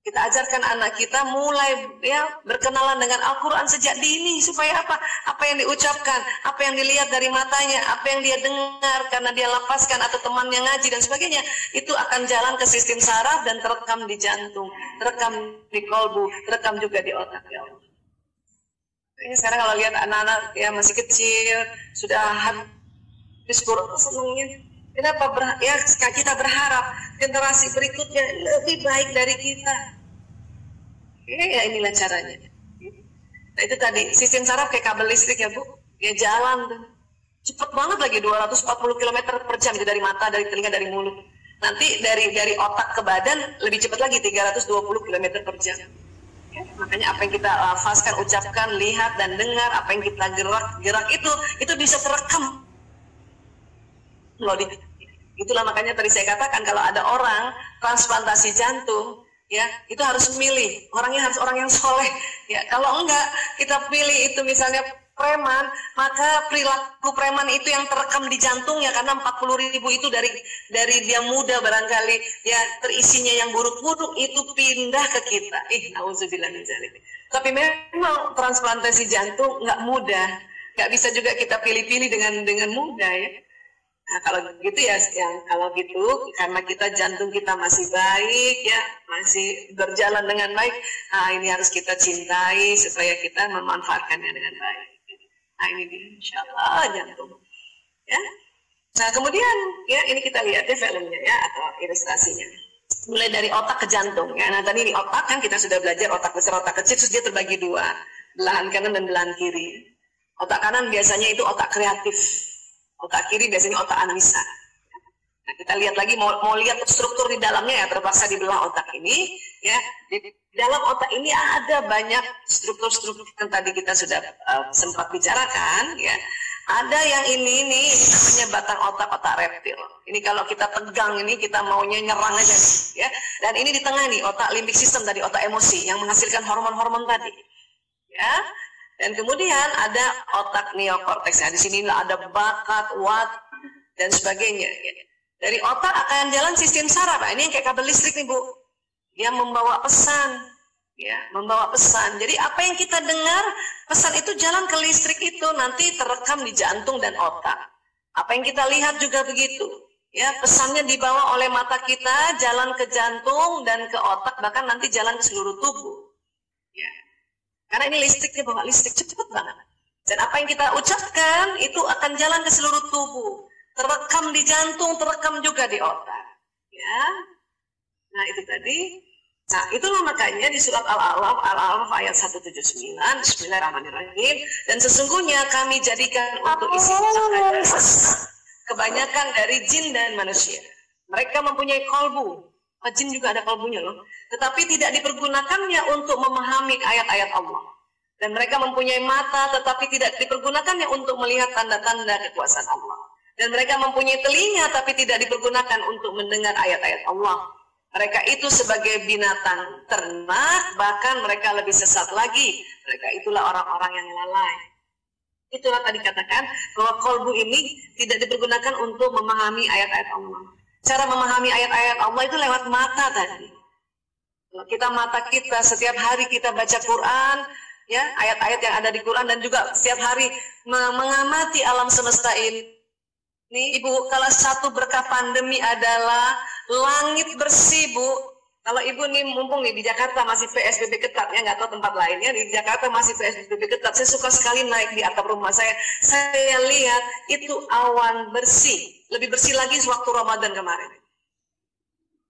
A: Kita ajarkan anak kita mulai ya berkenalan dengan Al-Qur'an sejak dini, supaya apa? Apa yang diucapkan, apa yang dilihat dari matanya, apa yang dia dengar karena dia lapaskan atau temannya ngaji dan sebagainya, itu akan jalan ke sistem saraf dan terekam di jantung, terekam di kolbu, terekam juga di otak, ya Allah. Ini sekarang kalau lihat anak-anak ya masih kecil sudah Quran, senangnya. Kenapa? Ya, kita berharap generasi berikutnya lebih baik dari kita. Ya inilah caranya. Nah itu tadi, sistem saraf kayak kabel listrik ya Bu. Ya jalan tuh. Cepet banget lagi, 240 km per jam dari mata, dari telinga, dari mulut. Nanti dari otak ke badan lebih cepat lagi, 320 km per jam. Ya, makanya apa yang kita lafazkan, ucapkan, lihat, dan dengar, apa yang kita gerak itu bisa terekam. Itulah makanya tadi saya katakan kalau ada orang transplantasi jantung, ya itu harus milih orangnya, harus orang yang soleh. Ya kalau enggak kita pilih itu misalnya preman, maka perilaku preman itu yang terekam di jantungnya, karena 40.000 itu dari dia muda barangkali ya terisinya yang buruk-buruk itu pindah ke kita. Nauzubillah min dzalik. Tapi memang transplantasi jantung nggak mudah, nggak bisa juga kita pilih-pilih dengan mudah ya. Nah, kalau gitu ya, kalau gitu karena jantung kita masih baik ya, masih berjalan dengan baik. Nah, ini harus kita cintai supaya kita memanfaatkannya dengan baik. Nah, ini dia, insya Allah jantung. Ya. Nah, kemudian ya ini kita lihat deh filmnya ya atau ilustrasinya. Mulai dari otak ke jantung ya. Nah, tadi di otak kan kita sudah belajar otak besar, otak kecil, terus dia terbagi dua, belahan kanan dan belahan kiri. Otak kanan biasanya itu otak kreatif. Otak kiri biasanya otak analisa. Nah, kita lihat lagi, mau lihat struktur di dalamnya ya, terpaksa dibelah otak ini ya. Di dalam otak ini ada banyak struktur-struktur yang tadi kita sudah sempat bicarakan ya. Ada yang ini namanya batang otak reptil. Ini kalau kita tegang ini, kita maunya nyerang aja nih, ya. Dan ini di tengah nih otak limbik sistem tadi, otak emosi yang menghasilkan hormon-hormon tadi. Ya. Dan kemudian ada otak neokorteks. Nah, di sini ada bakat, dan sebagainya. Ya. Dari otak akan jalan sistem saraf. Nah, ini yang kayak kabel listrik nih, Bu. Dia membawa pesan. Ya, membawa pesan. Jadi apa yang kita dengar, pesan itu jalan ke listrik itu nanti terekam di jantung dan otak. Apa yang kita lihat juga begitu. Ya, pesannya dibawa oleh mata kita, jalan ke jantung dan ke otak, bahkan nanti jalan ke seluruh tubuh. Ya. Karena ini listriknya bawa listrik cepat banget. Dan apa yang kita ucapkan itu akan jalan ke seluruh tubuh. Terekam di jantung, terekam juga di otak. Ya. Nah, itu tadi. Nah, itulah makanya di surat Al-A'raf ayat 179, Bismillahirrahmanirrahim, dan sesungguhnya kami jadikan untuk isi kebanyakan dari jin dan manusia. Mereka mempunyai kolbu, jin juga ada kolbunya loh, tetapi tidak dipergunakannya untuk memahami ayat-ayat Allah. Dan mereka mempunyai mata, tetapi tidak dipergunakannya untuk melihat tanda-tanda kekuasaan Allah. Dan mereka mempunyai telinga, tapi tidak dipergunakan untuk mendengar ayat-ayat Allah. Mereka itu sebagai binatang ternak, bahkan mereka lebih sesat lagi. Mereka itulah orang-orang yang lalai. Itulah tadi katakan bahwa kolbu ini tidak dipergunakan untuk memahami ayat-ayat Allah. Cara memahami ayat-ayat Allah itu lewat mata tadi. Kalau kita mata kita setiap hari kita baca Quran, ya ayat-ayat yang ada di Quran, dan juga setiap hari mengamati alam semesta ini. Nih Ibu, kalau satu berkah pandemi adalah langit bersih, Bu. Kalau Ibu nih mumpung nih di Jakarta masih PSBB ketat, ya nggak tahu tempat lainnya, di Jakarta masih PSBB ketat. Saya suka sekali naik di atap rumah saya lihat itu awan bersih, lebih bersih lagi sewaktu Ramadan kemarin.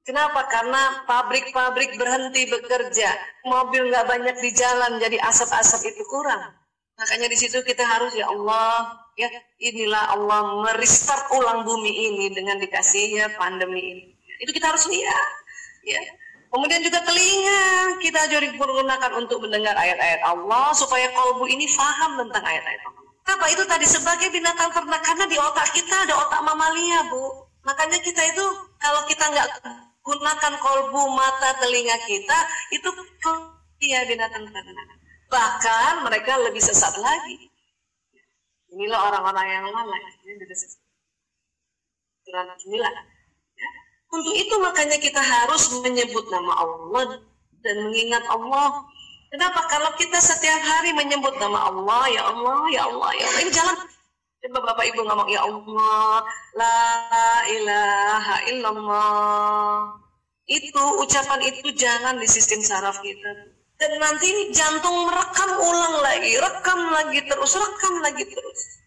A: Kenapa? Karena pabrik-pabrik berhenti bekerja, mobil nggak banyak di jalan, jadi asap-asap itu kurang. Makanya di situ kita harus, ya Allah, ya inilah Allah merestart ulang bumi ini dengan dikasihnya pandemi ini. Itu kita harus lihat, ya. Kemudian juga telinga kita juga digunakan untuk mendengar ayat-ayat Allah supaya kolbu ini paham tentang ayat-ayat Allah. Apa itu tadi sebagai binatang ternak, karena di otak kita ada otak mamalia, Bu. Makanya kita itu kalau kita nggak gunakan kolbu, mata, telinga kita, itu dia binatang ternak. Bahkan mereka lebih sesat lagi. Inilah orang-orang yang lalai. Ini sudah sesat. Surat 9. Ya. Untuk itu makanya kita harus menyebut nama Allah dan mengingat Allah. Kenapa? Kalau kita setiap hari menyebut nama Allah, ya Allah, ya Allah, ya Allah. Ini jalan. Coba Bapak Ibu ngomong, ya Allah, la ilaha illallah. Itu, ucapan itu jangan di sistem saraf kita. Dan nanti ini jantung merekam ulang lagi, rekam lagi terus.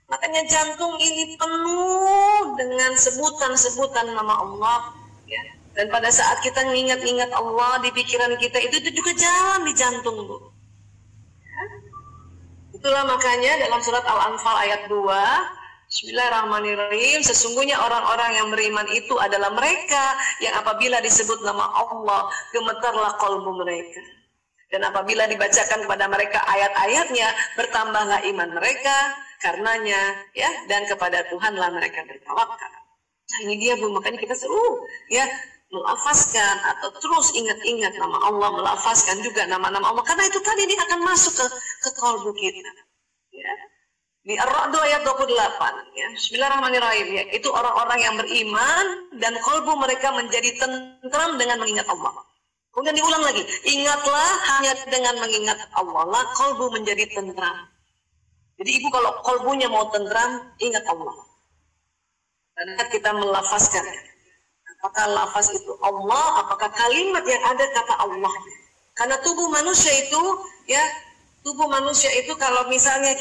A: Makanya jantung ini penuh dengan sebutan-sebutan nama Allah. Ya. Dan pada saat kita mengingat-ingat Allah di pikiran kita, itu juga jalan di jantung, Bu. Ya. Itulah makanya dalam surat Al-Anfal ayat 2, Bismillahirrahmanirrahim, sesungguhnya orang-orang yang beriman itu adalah mereka yang apabila disebut nama Allah, gemetarlah kolbu mereka. Dan apabila dibacakan kepada mereka ayat-ayatnya, bertambahlah iman mereka karenanya, ya, dan kepada Tuhanlah mereka bertawakal. Nah, ini dia, Bu, makanya kita seru, ya, melafazkan atau terus ingat-ingat nama Allah, melafazkan juga nama-nama Allah, karena itu tadi dia akan masuk ke kolbu kita. Ya. Di Ar-Ra'd ayat 28, ya, Bismillahirrahmanirrahim, ya, itu orang-orang yang beriman dan kolbu mereka menjadi tentram dengan mengingat Allah. Kemudian diulang lagi, ingatlah hanya dengan mengingat Allah lah kolbu menjadi tentram. Jadi Ibu kalau kolbunya mau tentram, ingat Allah. Dan kita melafazkan, apakah lafaz itu Allah, apakah kalimat yang ada kata Allah. Karena tubuh manusia itu, ya, tubuh manusia itu kalau misalnya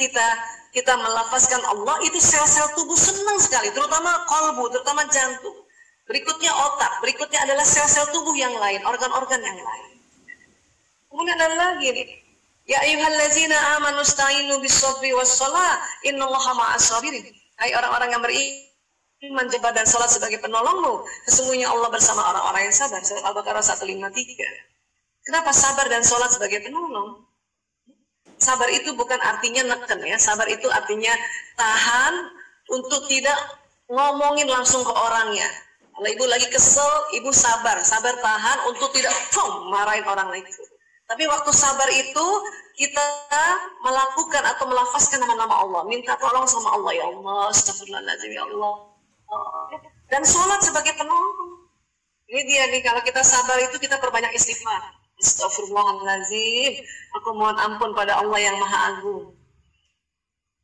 A: kita melafazkan Allah, itu sel-sel tubuh senang sekali, terutama kolbu, terutama jantung. Berikutnya otak, berikutnya adalah sel-sel tubuh yang lain, organ-organ yang lain. Kemudian ada lagi nih, ya ayyuhallazina amanu sta'inu bis-sabri was-shalah, innallaha ma'as-sabirin. Hai orang-orang yang beriman, menjebak dan sholat sebagai penolongmu. Sesungguhnya Allah bersama orang-orang yang sabar. Surat Al-Baqarah 153. Kenapa sabar dan sholat sebagai penolong? Sabar itu bukan artinya neken ya. Sabar itu artinya tahan untuk tidak ngomongin langsung ke orangnya. Kalau ibu lagi kesel, ibu sabar. Sabar tahan untuk tidak marahin orang itu. Tapi waktu sabar itu kita melakukan atau melafazkan nama-nama Allah, minta tolong sama Allah, ya Allah, astagfirullahaladzim, ya Allah. Dan sholat sebagai penolong. Ini dia nih, kalau kita sabar itu kita perbanyak istighfar. Astagfirullahaladzim, aku mohon ampun pada Allah yang Maha Agung.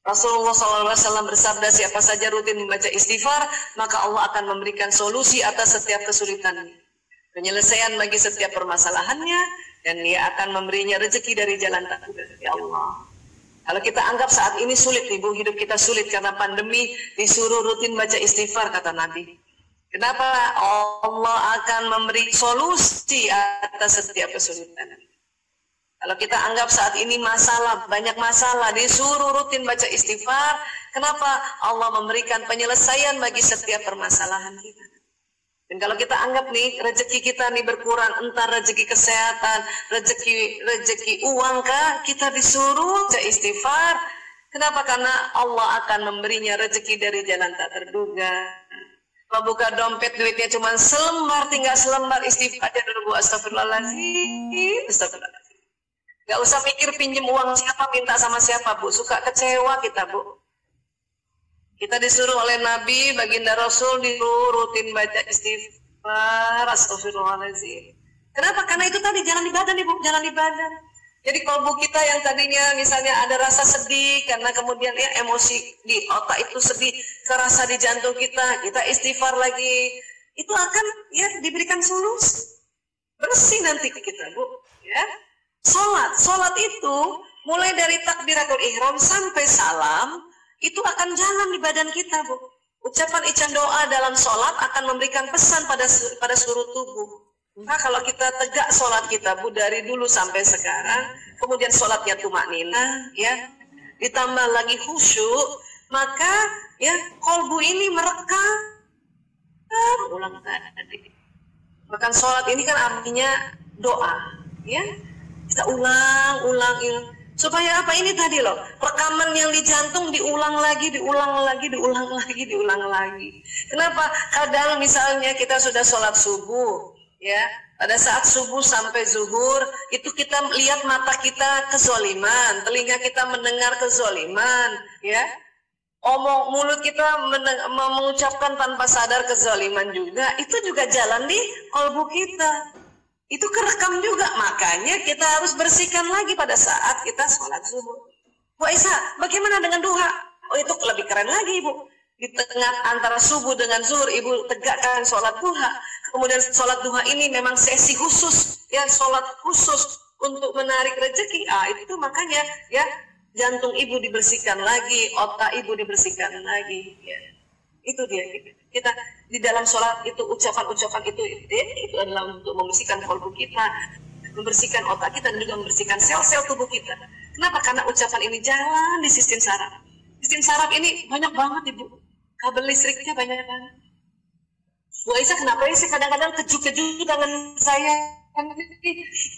A: Rasulullah SAW bersabda, siapa saja rutin membaca istighfar, maka Allah akan memberikan solusi atas setiap kesulitannya, penyelesaian bagi setiap permasalahannya, dan Dia akan memberinya rezeki dari jalan takdir. Ya Allah, kalau kita anggap saat ini sulit, ibu, hidup kita sulit karena pandemi, disuruh rutin baca istighfar, kata Nabi. Kenapa? Allah akan memberi solusi atas setiap kesulitan. Kalau kita anggap saat ini masalah, banyak masalah, disuruh rutin baca istighfar, kenapa? Allah memberikan penyelesaian bagi setiap permasalahan kita. Dan kalau kita anggap nih rezeki kita nih berkurang, entah rezeki kesehatan, rezeki uang kah, kita disuruh baca istighfar. Kenapa? Karena Allah akan memberinya rezeki dari jalan tak terduga. Kalau buka dompet duitnya cuma selembar, tinggal selembar, istighfar aja dulu, Bu. Astagfirullahaladzim, astagfirullahaladzim. Gak usah mikir pinjem uang siapa, minta sama siapa, Bu. Suka kecewa kita, Bu. Kita disuruh oleh Nabi, baginda Rasul, disuruh rutin baca istighfar, astagfirullahaladzim. Kenapa? Karena itu tadi jalan ibadah, Ibu, jalan ibadah. Jadi kalbu kita yang tadinya misalnya ada rasa sedih, karena kemudian ya emosi di otak itu sedih, kerasa di jantung kita istighfar lagi, itu akan ya diberikan solusi. Bersih nanti kita, Bu. Ya. Sholat itu mulai dari takbiratul ihram sampai salam, itu akan jalan di badan kita, Bu. Ucapan ijab doa dalam sholat akan memberikan pesan pada seluruh tubuh. Nah, kalau kita tegak sholat kita, Bu, dari dulu sampai sekarang, kemudian sholatnya tumakninah, ya, ditambah lagi khusyuk, maka ya kolbu ini merekam ulang tadi. Bahkan sholat ini kan artinya doa, ya, kita ulang. Supaya apa ini tadi loh, rekaman yang di jantung diulang lagi. Kenapa? Kadang misalnya kita sudah sholat subuh, ya, pada saat subuh sampai zuhur, itu kita lihat mata kita kezoliman, telinga kita mendengar kezoliman, ya, mulut kita mengucapkan tanpa sadar kezoliman juga, itu juga jalan di kolbu kita. Itu kerekam juga, makanya kita harus bersihkan lagi pada saat kita sholat zuhur. Bu Aisyah, bagaimana dengan duha? Oh, itu lebih keren lagi, Bu. Di tengah antara subuh dengan zuhur, Ibu tegakkan sholat duha. Kemudian sholat duha ini memang sesi khusus, ya, sholat khusus untuk menarik rezeki. Itu makanya, ya, jantung Ibu dibersihkan lagi, otak Ibu dibersihkan lagi, ya. Itu dia, kita di dalam sholat itu ucapan-ucapan itu adalah untuk membersihkan kolbu kita, membersihkan otak kita, dan juga membersihkan sel-sel tubuh kita. Kenapa? Karena ucapan ini jalan di sistem saraf. Sistem saraf ini banyak banget, Ibu, kabel listriknya banyak banget. Bu Aisyah, kenapa sih kadang-kadang keju-keju tangan saya?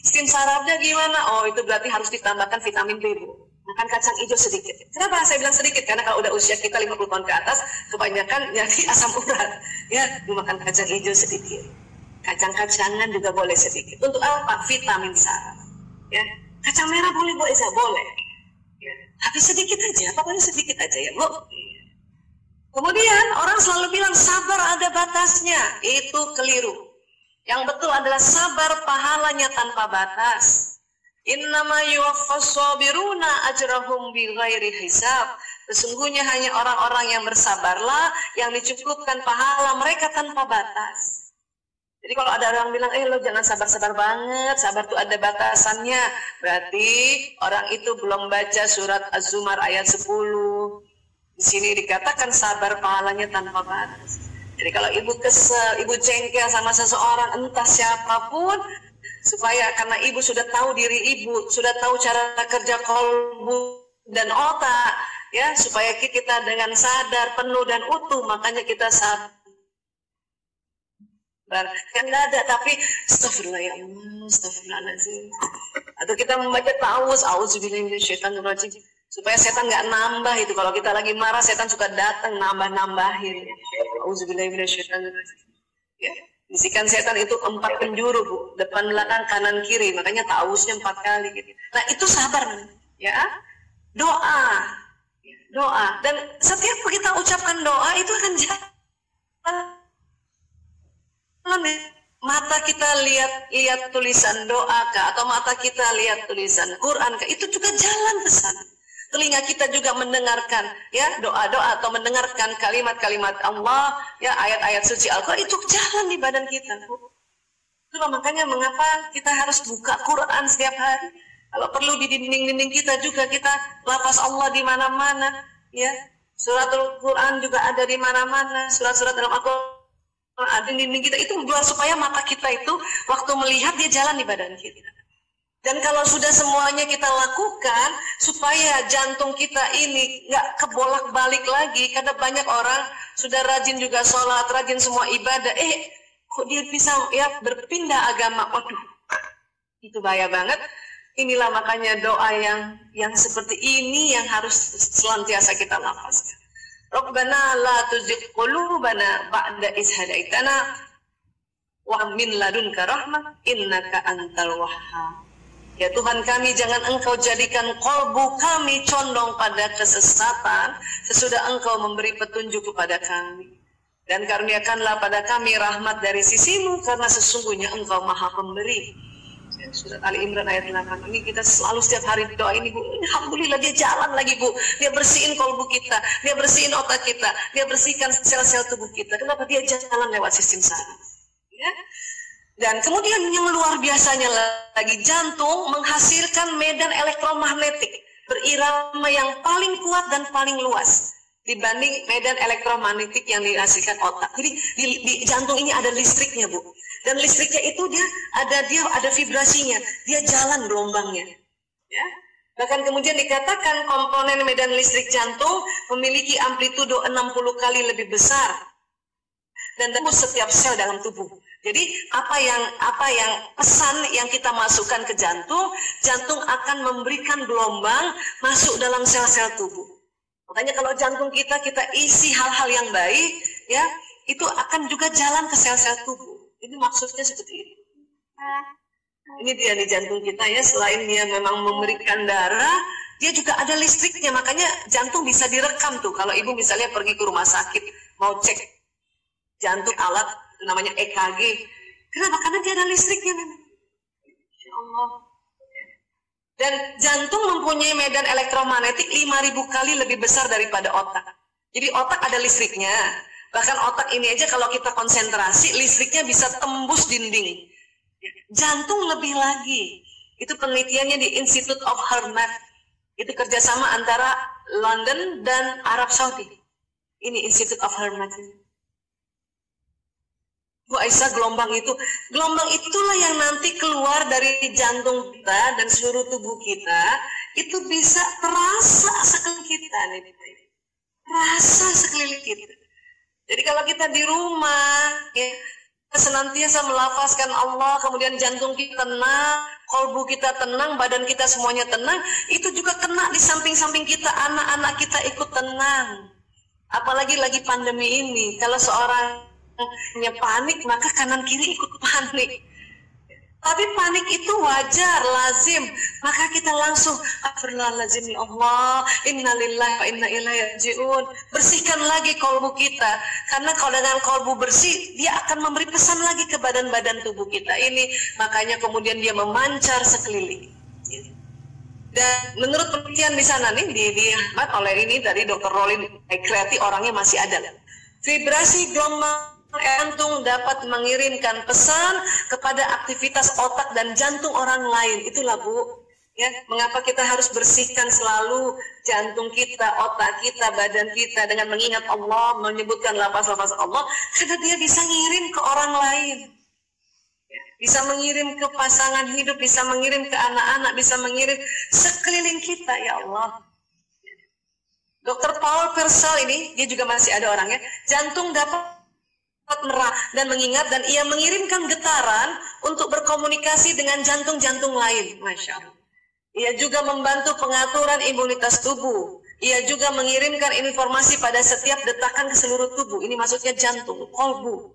A: Sistem sarafnya gimana? Oh, itu berarti harus ditambahkan vitamin B, Bu. Makan kacang hijau sedikit. Kenapa saya bilang sedikit? Karena kalau udah usia kita 50 tahun ke atas, kebanyakan jadi asam urat. Ya, makan kacang hijau sedikit. Kacang-kacangan juga boleh sedikit. Untuk apa? Vitamin saraf. Ya, kacang merah boleh, Bu Aisyah, boleh. Ya, tapi sedikit aja, pokoknya sedikit aja ya, Bu. Kemudian orang selalu bilang sabar ada batasnya. Itu keliru. Yang betul adalah sabar pahalanya tanpa batas. Innama yuwaffas sabiruna ajrahum bighairi hisab. Sesungguhnya hanya orang-orang yang bersabarlah yang dicukupkan pahala mereka tanpa batas. Jadi kalau ada orang bilang, lo jangan sabar-sabar banget, sabar tuh ada batasannya, berarti orang itu belum baca surat Az-Zumar ayat 10. Di sini dikatakan sabar pahalanya tanpa batas. Jadi kalau ibu kesel, ibu cengkel sama seseorang, entah siapapun, supaya karena ibu sudah tahu diri ibu, sudah tahu cara kerja kolbu dan otak, ya, supaya kita dengan sadar, penuh dan utuh, makanya kita sabar. Kan nggak ada, tapi astagfirullah ya Allah, astagfirullahaladzim. Atau kita membaca ta'awuz, auzubillahi minasyaitonirrajim, supaya setan nggak nambah itu. Kalau kita lagi marah, setan suka datang nambah-nambahin. Auzubillahi minasyaitonirrajim. Ya, bisikan setan itu 4 penjuru, Bu, depan, belakang, kanan, kiri. Makanya ta'awuznya 4 kali gitu. Nah, itu sabar, ya. Doa. Doa. Dan setiap kita ucapkan doa itu akan jalan. Mata kita lihat tulisan doa kah, atau mata kita lihat tulisan Quran kah, itu juga jalan ke sana. Telinga kita juga mendengarkan ya doa-doa atau mendengarkan kalimat-kalimat Allah, ya ayat-ayat suci Al-Quran, itu jalan di badan kita. Itulah makanya mengapa kita harus buka Quran setiap hari. Kalau perlu di dinding-dinding kita juga kita lafaz Allah di mana-mana, ya. Suratul Quran juga ada di mana-mana, surat-surat dalam Al-Quran ada di dinding kita, itu buat supaya mata kita itu waktu melihat dia jalan di badan kita. Dan kalau sudah semuanya kita lakukan supaya jantung kita ini nggak kebolak-balik lagi, karena banyak orang sudah rajin juga sholat, rajin semua ibadah, kok dia bisa ya berpindah agama, waduh, itu bahaya banget. Inilah makanya doa yang seperti ini yang harus senantiasa kita lafazkan. Rabbana la tuzigh qulubana ba'da idh hadaitana wa min ladunka rahmah innaka antal wahhab. Ya Tuhan kami, jangan Engkau jadikan kolbu kami condong pada kesesatan sesudah Engkau memberi petunjuk kepada kami. Dan karuniakanlah pada kami rahmat dari sisimu, karena sesungguhnya Engkau maha pemberi. Surat Ali Imran ayat 8. Ini kita selalu setiap hari doa ini, Bu. Alhamdulillah dia jalan lagi, Bu. Dia bersihin kolbu kita, dia bersihin otak kita, dia bersihkan sel-sel tubuh kita. Kenapa? Dia jalan lewat sistem saraf. Ya. Dan kemudian yang luar biasanya lagi, jantung menghasilkan medan elektromagnetik berirama yang paling kuat dan paling luas dibanding medan elektromagnetik yang dihasilkan otak. Jadi di jantung ini ada listriknya, Bu. Dan listriknya itu dia ada vibrasinya, dia jalan gelombangnya. Ya. Bahkan kemudian dikatakan komponen medan listrik jantung memiliki amplitudo 60 kali lebih besar dan tembus setiap sel dalam tubuh. Jadi apa yang pesan yang kita masukkan ke jantung, jantung akan memberikan gelombang masuk dalam sel-sel tubuh. Makanya kalau jantung kita isi hal-hal yang baik, ya, itu akan juga jalan ke sel-sel tubuh. Ini maksudnya seperti ini. Ini dia di jantung kita ya, selain dia memang memberikan darah, dia juga ada listriknya. Makanya jantung bisa direkam tuh. Kalau ibu misalnya pergi ke rumah sakit mau cek jantung, alat namanya EKG. Kenapa? Karena dia ada listriknya. Ya Allah. Dan jantung mempunyai medan elektromagnetik 5.000 kali lebih besar daripada otak. Jadi otak ada listriknya. Bahkan otak ini aja kalau kita konsentrasi, listriknya bisa tembus dinding. Jantung lebih lagi. Itu penelitiannya di Institute of Hermat. Itu kerjasama antara London dan Arab Saudi. Ini Institute of Hermat. Bu Aisyah, gelombang itulah yang nanti keluar dari jantung kita dan seluruh tubuh kita, itu bisa terasa sekeliling kita. Terasa sekeliling kita. Jadi kalau kita di rumah, ya, senantiasa melafazkan Allah, kemudian jantung kita tenang, kolbu kita tenang, badan kita semuanya tenang, itu juga kena di samping-samping kita, anak-anak kita ikut tenang. Apalagi lagi pandemi ini, kalau seorang punya panik, maka kanan kiri ikut panik. Tapi panik itu wajar, lazim. Maka kita langsung, astagfirullahaladzim ya Allah, innalillahi wa inna ilaihi raji'un. Bersihkan lagi kolbu kita. Karena kalau dengan kolbu bersih, dia akan memberi pesan lagi ke badan-badan tubuh kita ini. Makanya kemudian dia memancar sekeliling. Dan menurut penelitian di sana nih, dihambat oleh ini dari Dr. Rolin Kreati, orangnya masih ada. Vibrasi gelombang jantung dapat mengirimkan pesan kepada aktivitas otak dan jantung orang lain. Itulah, Bu, ya, mengapa kita harus bersihkan selalu jantung kita, otak kita, badan kita dengan mengingat Allah, menyebutkan lafaz-lafaz Allah, karena dia bisa ngirim ke orang lain, bisa mengirim ke pasangan hidup, bisa mengirim ke anak-anak, bisa mengirim sekeliling kita, ya Allah. Dr. Paul Purcell ini, dia juga masih ada orangnya, jantung dapat merah dan mengingat, dan ia mengirimkan getaran untuk berkomunikasi dengan jantung-jantung lain. Masya Allah. Ia juga membantu pengaturan imunitas tubuh. Ia juga mengirimkan informasi pada setiap detakan ke seluruh tubuh. Ini maksudnya jantung, kolbu.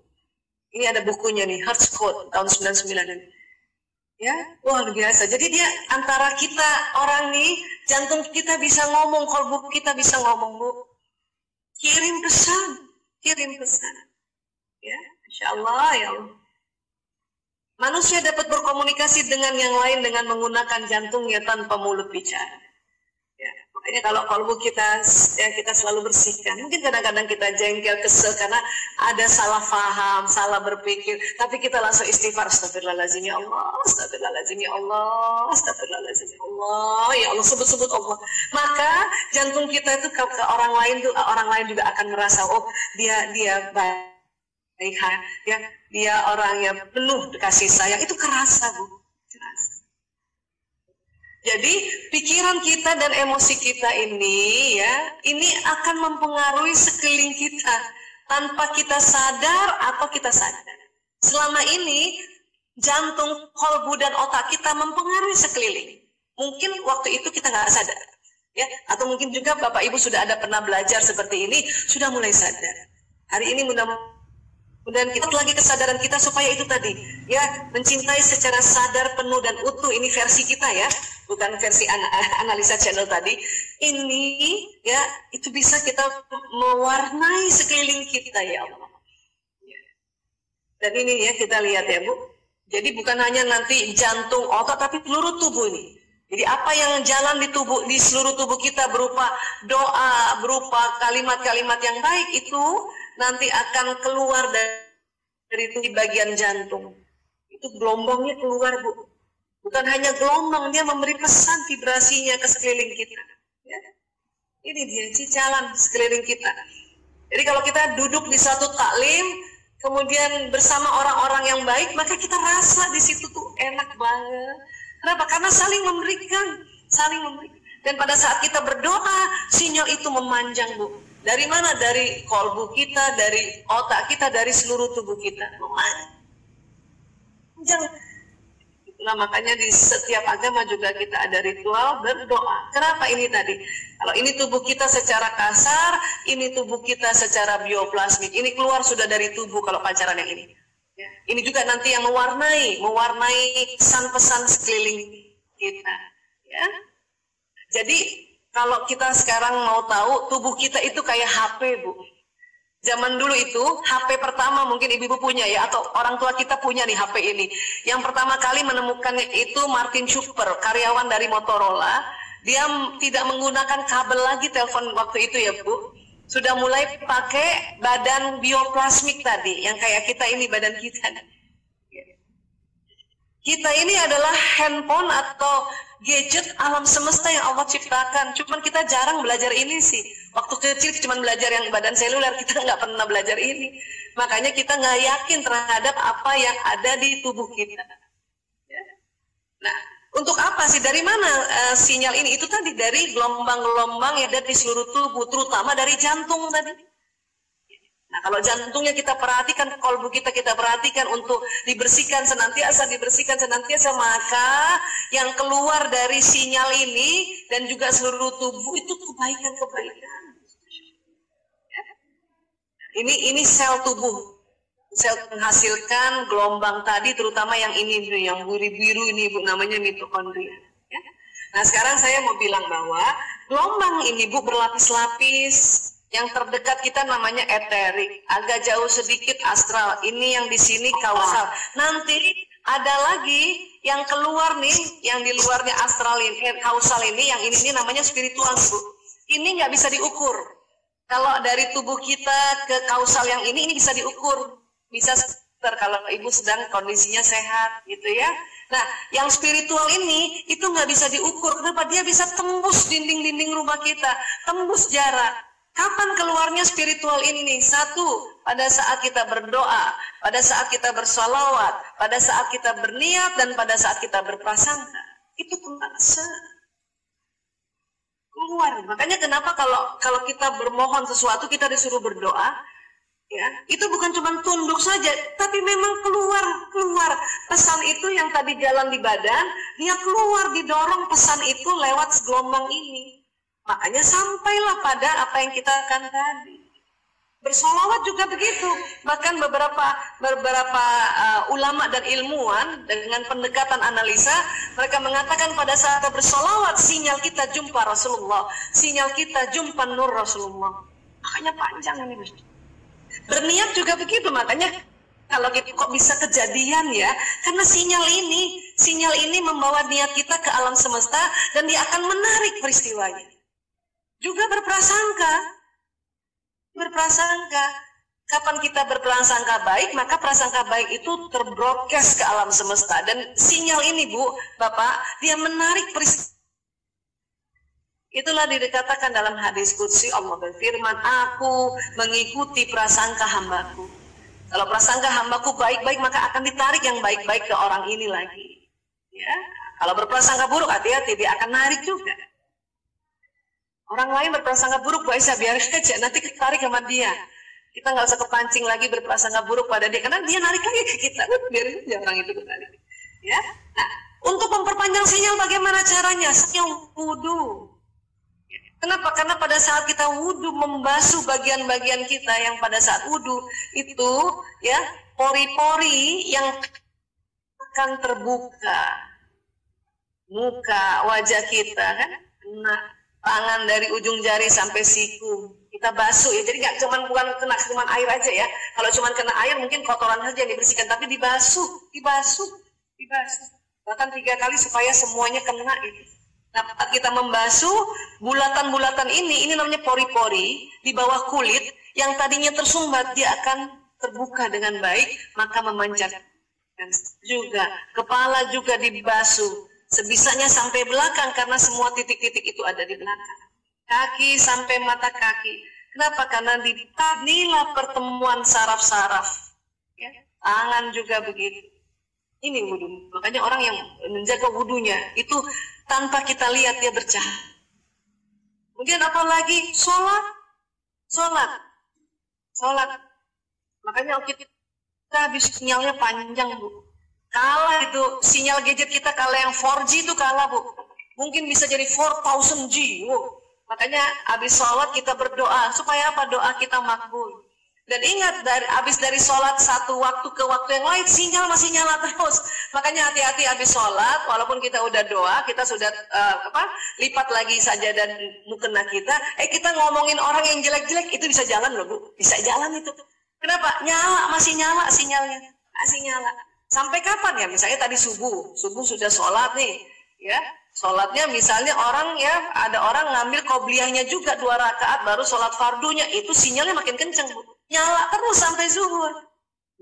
A: Ini ada bukunya nih, Heart Code tahun 99 ini. Ya, luar biasa. Jadi dia antara kita orang nih, jantung kita bisa ngomong, kolbu kita bisa ngomong, Bu. Kirim pesan, kirim pesan. Ya, Insya Allah, ya Allah. Manusia dapat berkomunikasi dengan yang lain dengan menggunakan jantungnya tanpa mulut bicara. Ya, makanya kalau kolbu kita, ya kita selalu bersihkan. Mungkin kadang-kadang kita jengkel, kesel karena ada salah faham, salah berpikir. Tapi kita langsung istighfar, astagfirullahaladzim ya Allah, astagfirullahaladzim ya Allah, astagfirullahaladzim ya Allah, ya Allah, sebut-sebut Allah. Maka jantung kita itu ke orang lain tuh, orang lain juga akan merasa, oh dia baik. Ya, dia orang yang penuh kasih sayang, itu kerasa, Bu. Kerasa. Jadi pikiran kita dan emosi kita ini, ya, ini akan mempengaruhi sekeliling kita tanpa kita sadar atau kita sadar. Selama ini jantung, kolbu dan otak kita mempengaruhi sekeliling. Mungkin waktu itu kita nggak sadar, ya, atau mungkin juga Bapak Ibu sudah ada pernah belajar seperti ini, sudah mulai sadar. Hari ini mudah-mudahan kita lagi kesadaran kita supaya itu tadi, ya, mencintai secara sadar, penuh dan utuh. Ini versi kita, ya, bukan versi analisa channel tadi. Ini, ya, itu bisa kita mewarnai sekeliling kita, ya Allah. Dan ini, ya, kita lihat, ya, Bu. Jadi bukan hanya nanti jantung, otak, tapi seluruh tubuh ini. Jadi apa yang jalan di seluruh tubuh kita berupa doa, berupa kalimat-kalimat yang baik itu nanti akan keluar dari bagian jantung. Itu gelombangnya keluar, Bu. Bukan hanya gelombang, dia memberi pesan vibrasinya ke sekeliling kita. Ya. Ini dia, jalan sekeliling kita. Jadi kalau kita duduk di satu taklim, kemudian bersama orang-orang yang baik, maka kita rasa di situ tuh enak banget. Kenapa? Karena saling memberikan, saling memberikan. Dan pada saat kita berdoa, sinyal itu memanjang, Bu. Dari mana? Dari kolbu kita, dari otak kita, dari seluruh tubuh kita. Jangan. Itulah makanya di setiap agama juga kita ada ritual berdoa. Kenapa ini tadi? Kalau ini tubuh kita secara kasar, ini tubuh kita secara bioplasmik. Ini keluar sudah dari tubuh kalau pacaran yang ini. Ya. Ini juga nanti yang mewarnai pesan-pesan sekeliling kita. Ya. Jadi kalau kita sekarang mau tahu, tubuh kita itu kayak HP, Bu. Zaman dulu itu, HP pertama mungkin ibu-ibu punya, ya, atau orang tua kita punya nih HP ini. Yang pertama kali menemukannya itu Martin Schuper, karyawan dari Motorola. Dia tidak menggunakan kabel lagi telepon waktu itu, ya, Bu. Sudah mulai pakai badan bioplasmik tadi, yang kayak kita ini, badan kita. Kita ini adalah handphone atau gadget alam semesta yang Allah ciptakan. Cuman kita jarang belajar ini sih. Waktu kecil cuma belajar yang badan seluler, kita nggak pernah belajar ini. Makanya kita nggak yakin terhadap apa yang ada di tubuh kita. Ya. Nah, untuk apa sih? Dari mana sinyal ini? Itu tadi dari gelombang-gelombang yang ada di seluruh tubuh, terutama dari jantung tadi. Nah, kalau jantungnya kita perhatikan, kolbu kita perhatikan untuk dibersihkan senantiasa, maka yang keluar dari sinyal ini dan juga seluruh tubuh itu kebaikan-kebaikan. Ini sel tubuh, sel menghasilkan gelombang tadi, terutama yang ini, yang biru-biru ini, Bu, namanya mitokondria. Ya. Nah, sekarang saya mau bilang bahwa gelombang ini, Bu, berlapis-lapis. Yang terdekat kita namanya eterik, agak jauh sedikit astral. Ini yang di sini kausal. Nanti ada lagi yang keluar nih, yang di luarnya astral ini, kausal ini, yang ini namanya spiritual, Bu. Ini nggak bisa diukur. Kalau dari tubuh kita ke kausal yang ini bisa diukur. Bisa kalau ibu sedang kondisinya sehat, gitu ya. Nah, yang spiritual ini itu nggak bisa diukur. Kenapa? Dia bisa tembus dinding-dinding rumah kita, tembus jarak. Kapan keluarnya spiritual ini? Satu, pada saat kita berdoa, pada saat kita bersolawat, pada saat kita berniat, dan pada saat kita berprasangka. Itu keluar. keluar. Makanya kenapa kalau kita bermohon sesuatu kita disuruh berdoa, ya itu bukan cuma tunduk saja, tapi memang keluar pesan itu yang tadi jalan di badan, dia keluar, didorong pesan itu lewat gelombang ini. Makanya sampailah pada apa yang kita akan tadi. Bersolawat juga begitu. Bahkan beberapa ulama dan ilmuwan dengan pendekatan analisa, mereka mengatakan pada saat bersolawat sinyal kita jumpa Rasulullah, sinyal kita jumpa nur Rasulullah. Makanya panjang ini. Berniat juga begitu. Makanya kalau kita kok bisa kejadian ya, karena sinyal ini membawa niat kita ke alam semesta dan dia akan menarik peristiwanya. Juga berprasangka. Kapan kita berprasangka baik, maka prasangka baik itu terbroadcast ke alam semesta. Dan sinyal ini, Bu, Bapak, dia menarik peristiwa. Itulah dikatakan dalam hadis qudsi, Allah berfirman, aku mengikuti prasangka hambaku. Kalau prasangka hambaku baik-baik, maka akan ditarik yang baik-baik ke orang ini lagi. Ya, kalau berprasangka buruk, hati-hati, dia akan narik juga. Orang lain berprasangka buruk, Aisyah biarin aja, nanti ketarik sama dia. Kita nggak usah kepancing lagi berprasangka buruk pada dia, karena dia narik lagi ke kita. Biarin aja orang itu ketarik. Ya. Nah, untuk memperpanjang sinyal bagaimana caranya? Sinyal wudu. Kenapa? Karena pada saat kita wudu membasuh bagian-bagian kita yang pada saat wudu itu, ya pori-pori yang akan terbuka, muka, wajah kita kan. Nah, tangan dari ujung jari sampai siku kita basuh ya, jadi nggak bukan kena air aja ya. Kalau cuma kena air mungkin kotoran saja yang dibersihkan, tapi dibasuh bahkan 3 kali supaya semuanya kena itu. Nah, kita membasuh bulatan-bulatan ini namanya pori-pori di bawah kulit yang tadinya tersumbat, dia akan terbuka dengan baik, maka memancarkan juga. Kepala juga dibasuh sebisanya sampai belakang, karena semua titik-titik itu ada di belakang. Kaki sampai mata kaki. Kenapa? Karena inilah pertemuan saraf-saraf. Ya. Tangan juga begitu. Ini wudhu. Makanya orang yang menjaga wudhunya itu tanpa kita lihat dia bercahaya. Kemudian apalagi sholat. Makanya kita habis sinyalnya panjang, Bu. Kalah itu sinyal gadget kita, kalau yang 4G itu kalah, Bu. Mungkin bisa jadi 4000G, Bu. Makanya habis sholat kita berdoa supaya apa? Doa kita makbul. Dan ingat, habis dari sholat satu waktu ke waktu yang lain sinyal masih nyala terus. Makanya hati-hati habis sholat, walaupun kita udah doa, kita sudah lipat lagi saja dan mukena kita. Kita ngomongin orang yang jelek-jelek itu bisa jalan loh, Bu. Bisa jalan itu. Kenapa? Masih nyala sinyalnya, masih nyala. Sampai kapan ya? Misalnya tadi subuh sudah sholat nih, ya. Sholatnya misalnya ada orang ngambil qobliyahnya juga 2 rakaat baru sholat fardunya, itu sinyalnya makin kenceng, Bu. Nyala terus sampai zuhur.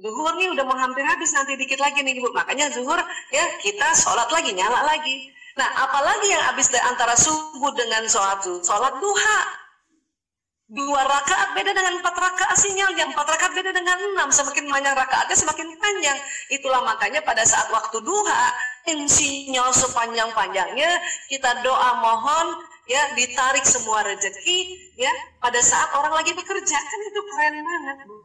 A: Zuhur nih udah mau hampir habis, nanti dikit lagi nih, Bu. Makanya zuhur ya kita sholat lagi, nyala lagi. Nah, apalagi yang habis antara subuh dengan sholat duha. 2 rakaat beda dengan 4 rakaat sinyalnya, 4 rakaat beda dengan 6, semakin banyak rakaatnya semakin panjang. Itulah makanya pada saat waktu duha, sinyal sepanjang-panjangnya kita doa mohon ya ditarik semua rezeki ya pada saat orang lagi bekerja, kan itu keren banget, Bu.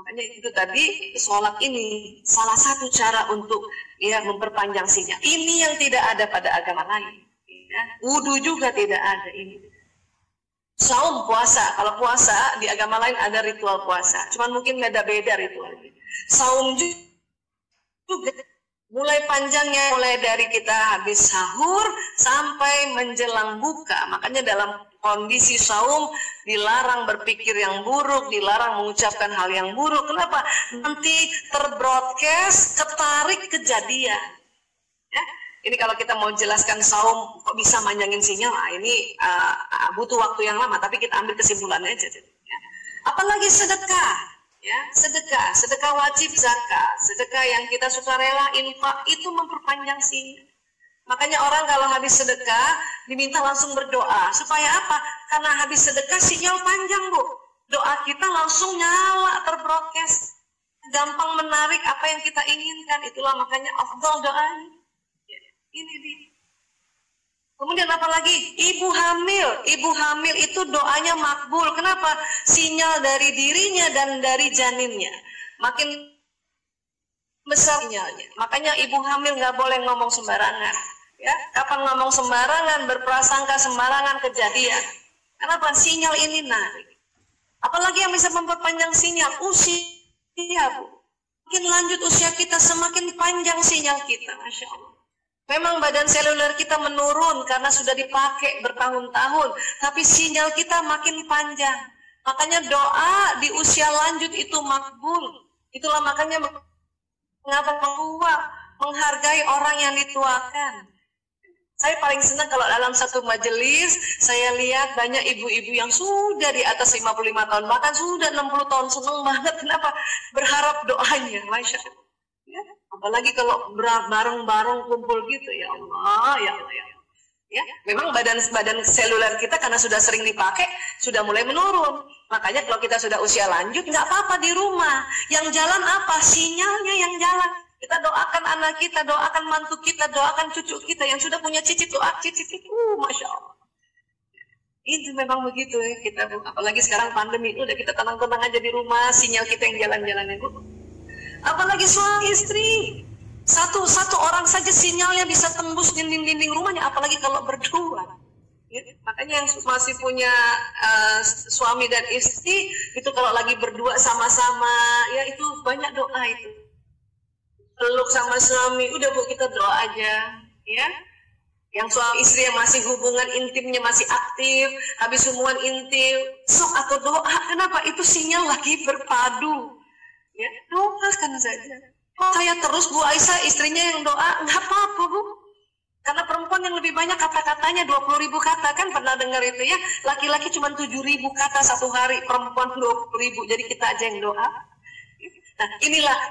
A: Makanya itu tadi sholat ini salah satu cara untuk ya memperpanjang sinyal. Ini yang tidak ada pada agama lain. Ya. Wudu juga tidak ada ini. Saum, puasa. Kalau puasa di agama lain ada ritual puasa, cuman mungkin beda-beda ritualnya. Saum juga mulai panjangnya, mulai dari kita habis sahur sampai menjelang buka. Makanya dalam kondisi saum dilarang berpikir yang buruk, dilarang mengucapkan hal yang buruk. Kenapa? Nanti terbroadcast, ketarik kejadian. Ya? Ini kalau kita mau jelaskan saum kok bisa manjangin sinyal, ini butuh waktu yang lama, tapi kita ambil kesimpulannya aja. Ya. Apalagi sedekah, ya sedekah wajib zakat, sedekah yang kita sukarela, infak itu memperpanjang sinyal. Makanya orang kalau habis sedekah diminta langsung berdoa, supaya apa? Karena habis sedekah sinyal panjang, Bu. Doa kita langsung nyala, terbroadcast, gampang menarik apa yang kita inginkan. Itulah makanya afdal doanya. Ini Kemudian apa lagi? Ibu hamil itu doanya makbul. Kenapa? Sinyal dari dirinya dan dari janinnya. Makin besar sinyalnya. Makanya ibu hamil nggak boleh ngomong sembarangan. Ya, kapan ngomong sembarangan, berprasangka sembarangan kejadian. Kenapa? Sinyal ini narik. Apalagi yang bisa memperpanjang sinyal? Usia, Bu. Makin lanjut usia kita, semakin panjang sinyal kita, Masya Allah. Memang badan seluler kita menurun karena sudah dipakai bertahun-tahun, tapi sinyal kita makin panjang. Makanya doa di usia lanjut itu makbul. Itulah makanya mengapa tua menghargai orang yang dituakan. Saya paling senang kalau dalam satu majelis saya lihat banyak ibu-ibu yang sudah di atas 55 tahun, bahkan sudah 60 tahun, senang banget. Kenapa? Berharap doanya, Masya Allah. Ya, apalagi kalau bareng-bareng kumpul gitu, ya Allah, ya Allah, ya Allah. Ya, memang badan seluler kita karena sudah sering dipakai sudah mulai menurun. Makanya kalau kita sudah usia lanjut nggak apa-apa di rumah. Yang jalan apa? Sinyalnya yang jalan. Kita doakan anak kita, doakan mantu kita, doakan cucu kita yang sudah punya cicit, doa cicit itu, Masya Allah. Itu memang begitu ya kita, apalagi sekarang pandemi, udah kita tenang-tenang aja di rumah, sinyal kita yang jalan-jalan itu. Apalagi suami istri, satu orang saja sinyalnya bisa tembus dinding-dinding rumahnya, apalagi kalau berdua. Ya, makanya yang masih punya suami dan istri itu kalau lagi berdua sama-sama, ya itu banyak doa itu. Peluk sama suami, udah Bu kita doa aja, ya. Yang suami istri yang masih hubungan intimnya masih aktif, habis hubungan intim, sok atau doa, kenapa? Itu sinyal lagi berpadu. Ya, doakan saja. Oh, saya terus Bu Aisyah istrinya yang doa, nggak apa-apa Bu. Karena perempuan yang lebih banyak kata-katanya 20.000 kata, kan pernah dengar itu ya. Laki-laki cuma 7.000 kata satu hari, perempuan 20.000. Jadi kita aja yang doa. Nah,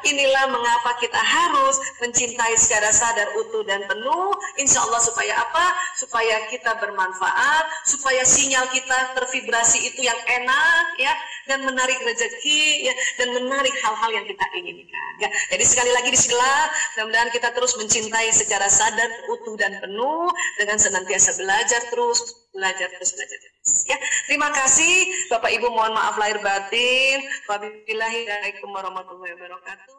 A: inilah mengapa kita harus mencintai secara sadar, utuh dan penuh. Insya Allah supaya apa? Supaya kita bermanfaat, supaya sinyal kita tervibrasi itu yang enak, ya, dan menarik rezeki, ya, dan menarik hal-hal yang kita inginkan. Ya, jadi sekali lagi bismillah, mudah-mudahan kita terus mencintai secara sadar, utuh dan penuh dengan senantiasa belajar terus. Ya, terima kasih Bapak Ibu, mohon maaf lahir batin. Wabillahi warahmatullahi wabarakatuh.